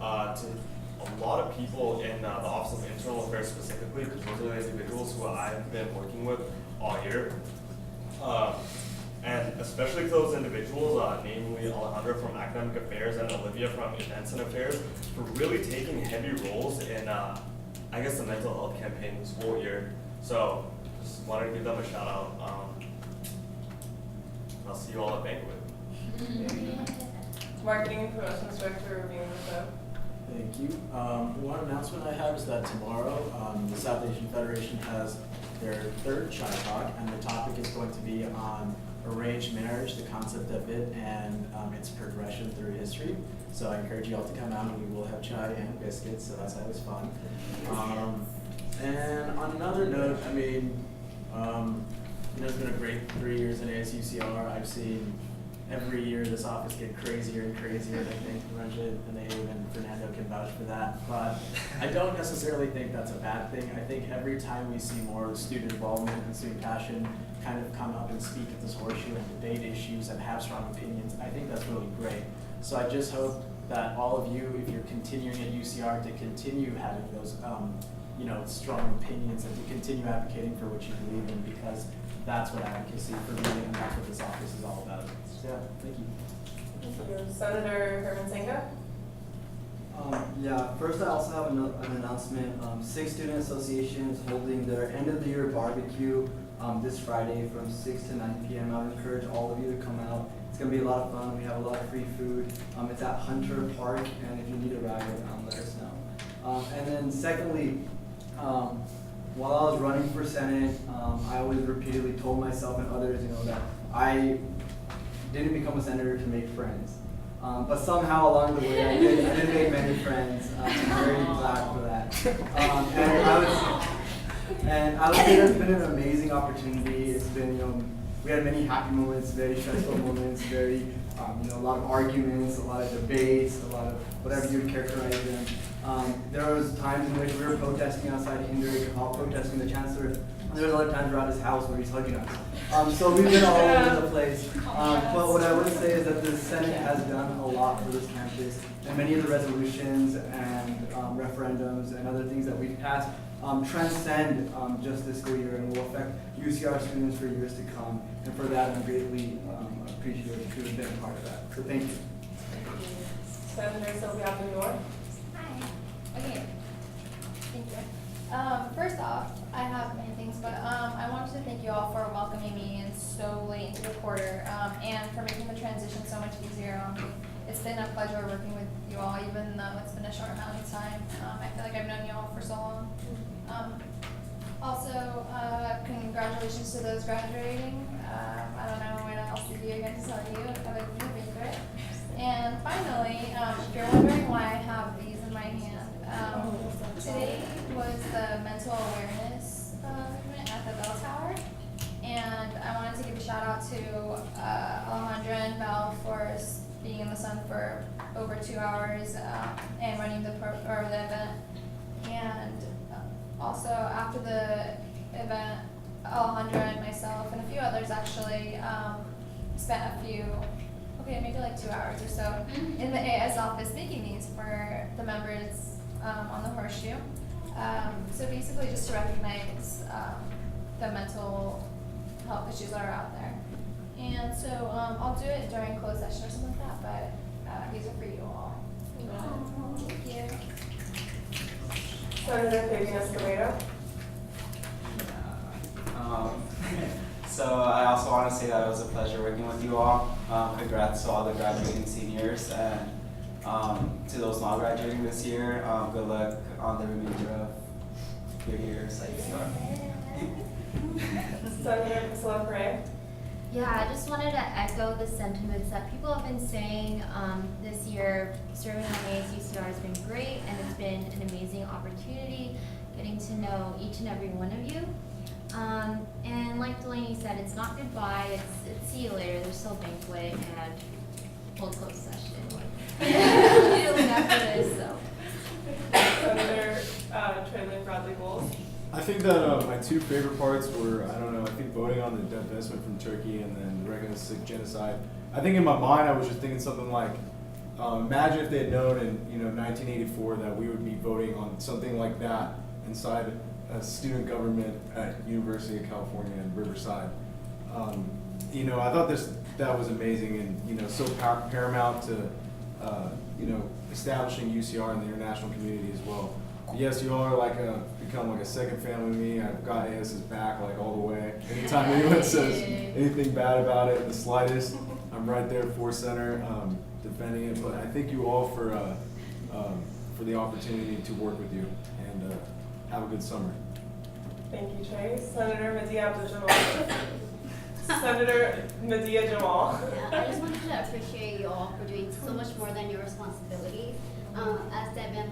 out to a lot of people in the Office of Internal Affairs specifically, because those are the individuals who I've been working with all year. And especially to those individuals, namely Alejandra from Academic Affairs and Olivia from Events and Affairs, for really taking heavy roles in, I guess, the mental health campaign this whole year. So just wanted to give them a shout out. I'll see you all at banquet. Marketing and Promotions Director reviewing the show. Thank you. One announcement I have is that tomorrow, the South Asian Federation has their third Chai Talk, and the topic is going to be on arranged marriage, the concept of it, and its progression through history. So I encourage you all to come out, and we will have chai and biscuits, so that's always fun. And on another note, I mean, it's been a great 3 years in ASUCR. I've seen every year this office get crazier and crazier, and I think Ranjit and Abe and Fernando can vouch for that. But I don't necessarily think that's a bad thing. I think every time we see more student involvement and student passion kind of come up and speak at this horseshoe and debate issues and have strong opinions, I think that's really great. So I just hope that all of you, if you're continuing at UCR, to continue having those strong opinions and to continue advocating for what you believe in, because that's what advocacy for me, and that's what this office is all about. So yeah, thank you. Thank you. Senator Herman Senga. Yeah, first I also have an announcement. 6 student associations holding their end of the year barbecue this Friday from 6 to 9 p.m. I would encourage all of you to come out. It's going to be a lot of fun. We have a lot of free food. It's at Hunter Park, and if you need a ride, let us know. And then secondly, while I was running for Senate, I always repeatedly told myself and others, that I didn't become a senator to make friends. But somehow along the way, I did make many friends. I'm very glad for that. And I would say it's been an amazing opportunity. It's been, we had many happy moments, very stressful moments, very, a lot of arguments, a lot of debates, a lot of whatever you would characterize them. There was times in which we were protesting outside Hinderich Hall, protesting the chancellor. And there was other times around his house where he's hugging us. So we've been all over the place. But what I would say is that the Senate has done a lot for this campus, and many of the resolutions and referendums and other things that we've passed transcend just this school year and will affect UCR students for years to come. And for that, I'm greatly appreciative to have been a part of that. So thank you. Senator Sylvia New York. Hi. Okay. Thank you. First off, I have many things, but I wanted to thank you all for welcoming me in so late into the quarter, and for making the transition so much easier on me. It's been a pleasure working with you all, even though it's been a short amount of time. I feel like I've known you all for so long. Also, congratulations to those graduating. I don't know what else to do again to tell you. Have a good favorite. And finally, if you're wondering why I have these in my hand, today was the mental awareness movement at the Bell Tower, and I wanted to give a shout out to Alejandra and Bell for being in the sun for over 2 hours and running the event. And also after the event, Alejandra and myself and a few others actually spent maybe like 2 hours or so in the AS office making these for the members on the horseshoe. So basically just to recognize the mental health issues that are out there. And so I'll do it during closed session or something like that, but these are for you all. Thank you. Senator Fabian Escobedo. So I also want to say that it was a pleasure working with you all. Congrats to all the graduating seniors, and to those not graduating this year, good luck on the remainder of your years at UCR. Senator Priscilla Perez. Yeah, I just wanted to echo the sentiments that people have been saying this year. Serving on ASUCR has been great, and it's been an amazing opportunity getting to know each and every one of you. And like Delaney said, it's not goodbye, it's see you later. There's still banquet and full closed session. After this, so. Senator Traylon Bradley Bowles. I think that my 2 favorite parts were, I think voting on the divestment from Turkey and then the recognizing genocide. I think in my mind I was just thinking something like, imagine if they had known in 1984 that we would be voting on something like that inside a student government at University of California in Riverside. You know, I thought that was amazing and, you know, so paramount to, you know, establishing UCR in the international community as well. Yes, you all are become like a second family to me. I've got AS's back like all the way. Anytime anyone says anything bad about it, the slightest, I'm right there for center, defending it. But I thank you all for the opportunity to work with you, and have a good summer. Thank you, Trey. Senator Medea Jamal. Senator Medea Jamal. Yeah, I just wanted to appreciate you all for doing so much more than your responsibility. As Devin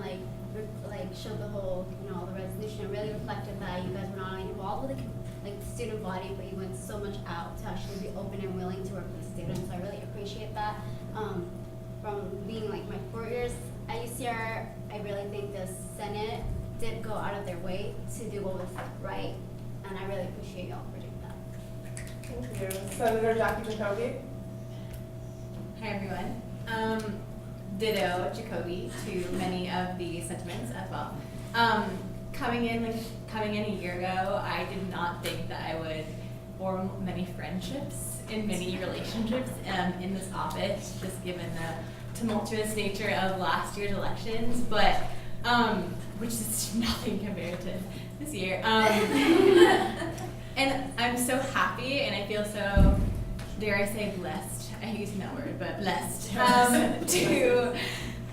showed the whole, the resolution, really reflected that you guys were not only involved with the student body, but you went so much out to actually be open and willing to work with students. I really appreciate that. From being my 4 years at UCR, I really think the Senate did go out of their way to do what was right, and I really appreciate y'all for doing that. Thank you. Senator Jackie Jacoby. Hi, everyone. Ditto Jacoby to many of the sentiments as well. Coming in a year ago, I did not think that I would form many friendships and many relationships in this office, just given the tumultuous nature of last year's elections, but which is nothing compared to this year. And I'm so happy, and I feel so, dare I say, blessed. I use that word, but blessed to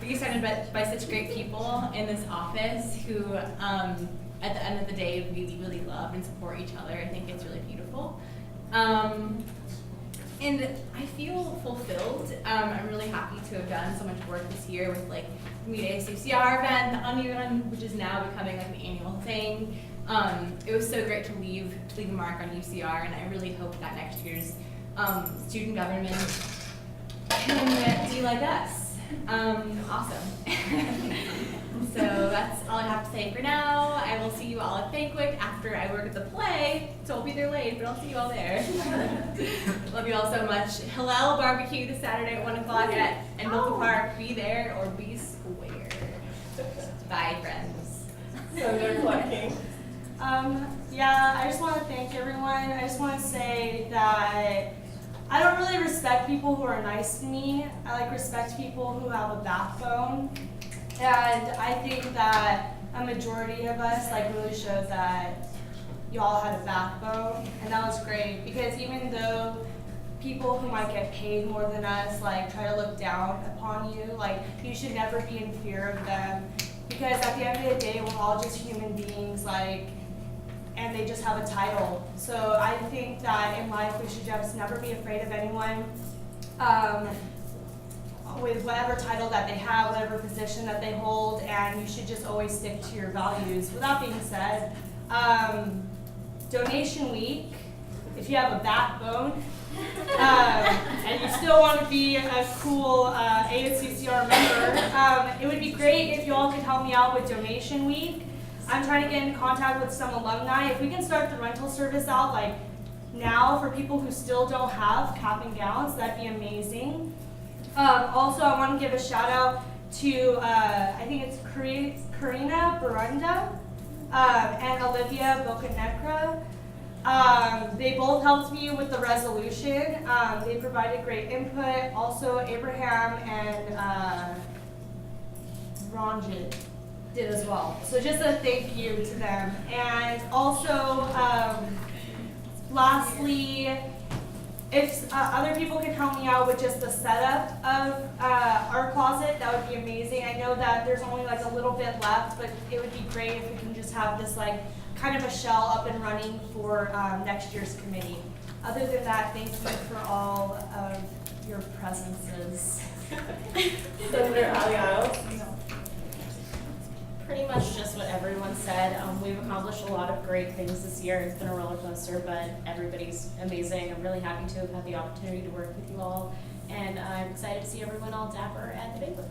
be surrounded by such great people in this office who, at the end of the day, really, really love and support each other. I think it's really beautiful. And I feel fulfilled. I'm really happy to have done so much work this year with the Meet ASUCR event, the Onion, which is now becoming an annual thing. It was so great to leave a mark on UCR, and I really hope that next year's student government can be like us. Awesome. So that's all I have to say for now. I will see you all at Banquet after I work at the play, so I'll be there late, but I'll see you all there. Love you all so much. Hillel barbecue this Saturday at 1 o'clock at Milton Park. Be there or be square. Bye, friends. Senator Clucking. Yeah, I just want to thank everyone. I just want to say that I don't really respect people who are nice to me. I respect people who have a backbone. And I think that a majority of us really shows that y'all had a backbone, and that was great, because even though people who might get paid more than us try to look down upon you, you should never be in fear of them, because at the end of the day, we're all just human beings, and they just have a title. So I think that in life we should just never be afraid of anyone. With whatever title that they have, whatever position that they hold, and you should just always stick to your values. With that being said, donation week, if you have a backbone, and you still want to be a cool ASUCR member, it would be great if you all could help me out with donation week. I'm trying to get in contact with some alumni. If we can start the rental service out now for people who still don't have cap and gowns, that'd be amazing. Also, I want to give a shout out to, I think it's Karina Barunda and Olivia Bocanegra. They both helped me with the resolution. They provided great input. Also, Abraham and Ranjit did as well. So just a thank you to them. And also, lastly, if other people can help me out with just the setup of our closet, that would be amazing. I know that there's only a little bit left, but it would be great if we can just have this kind of a shell up and running for next year's committee. Other than that, thank you for all of your presences. Senator Ali Isles. Pretty much just what everyone said. We've accomplished a lot of great things this year. It's been a roller coaster, but everybody's amazing. I'm really happy to have had the opportunity to work with you all, and I'm excited to see everyone all dapper at the banquet.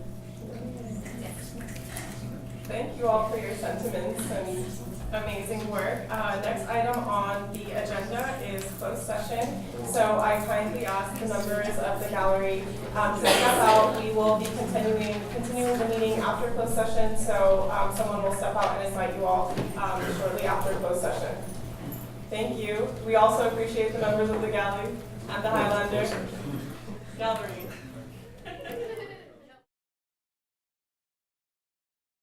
Thank you all for your sentiments and amazing work. Next item on the agenda is closed session. So I kindly ask the members of the gallery to step out. We will be continuing the meeting after closed session. So someone will step out and invite you all shortly after closed session. Thank you. We also appreciate the members of the gallery and the Highlander gallery.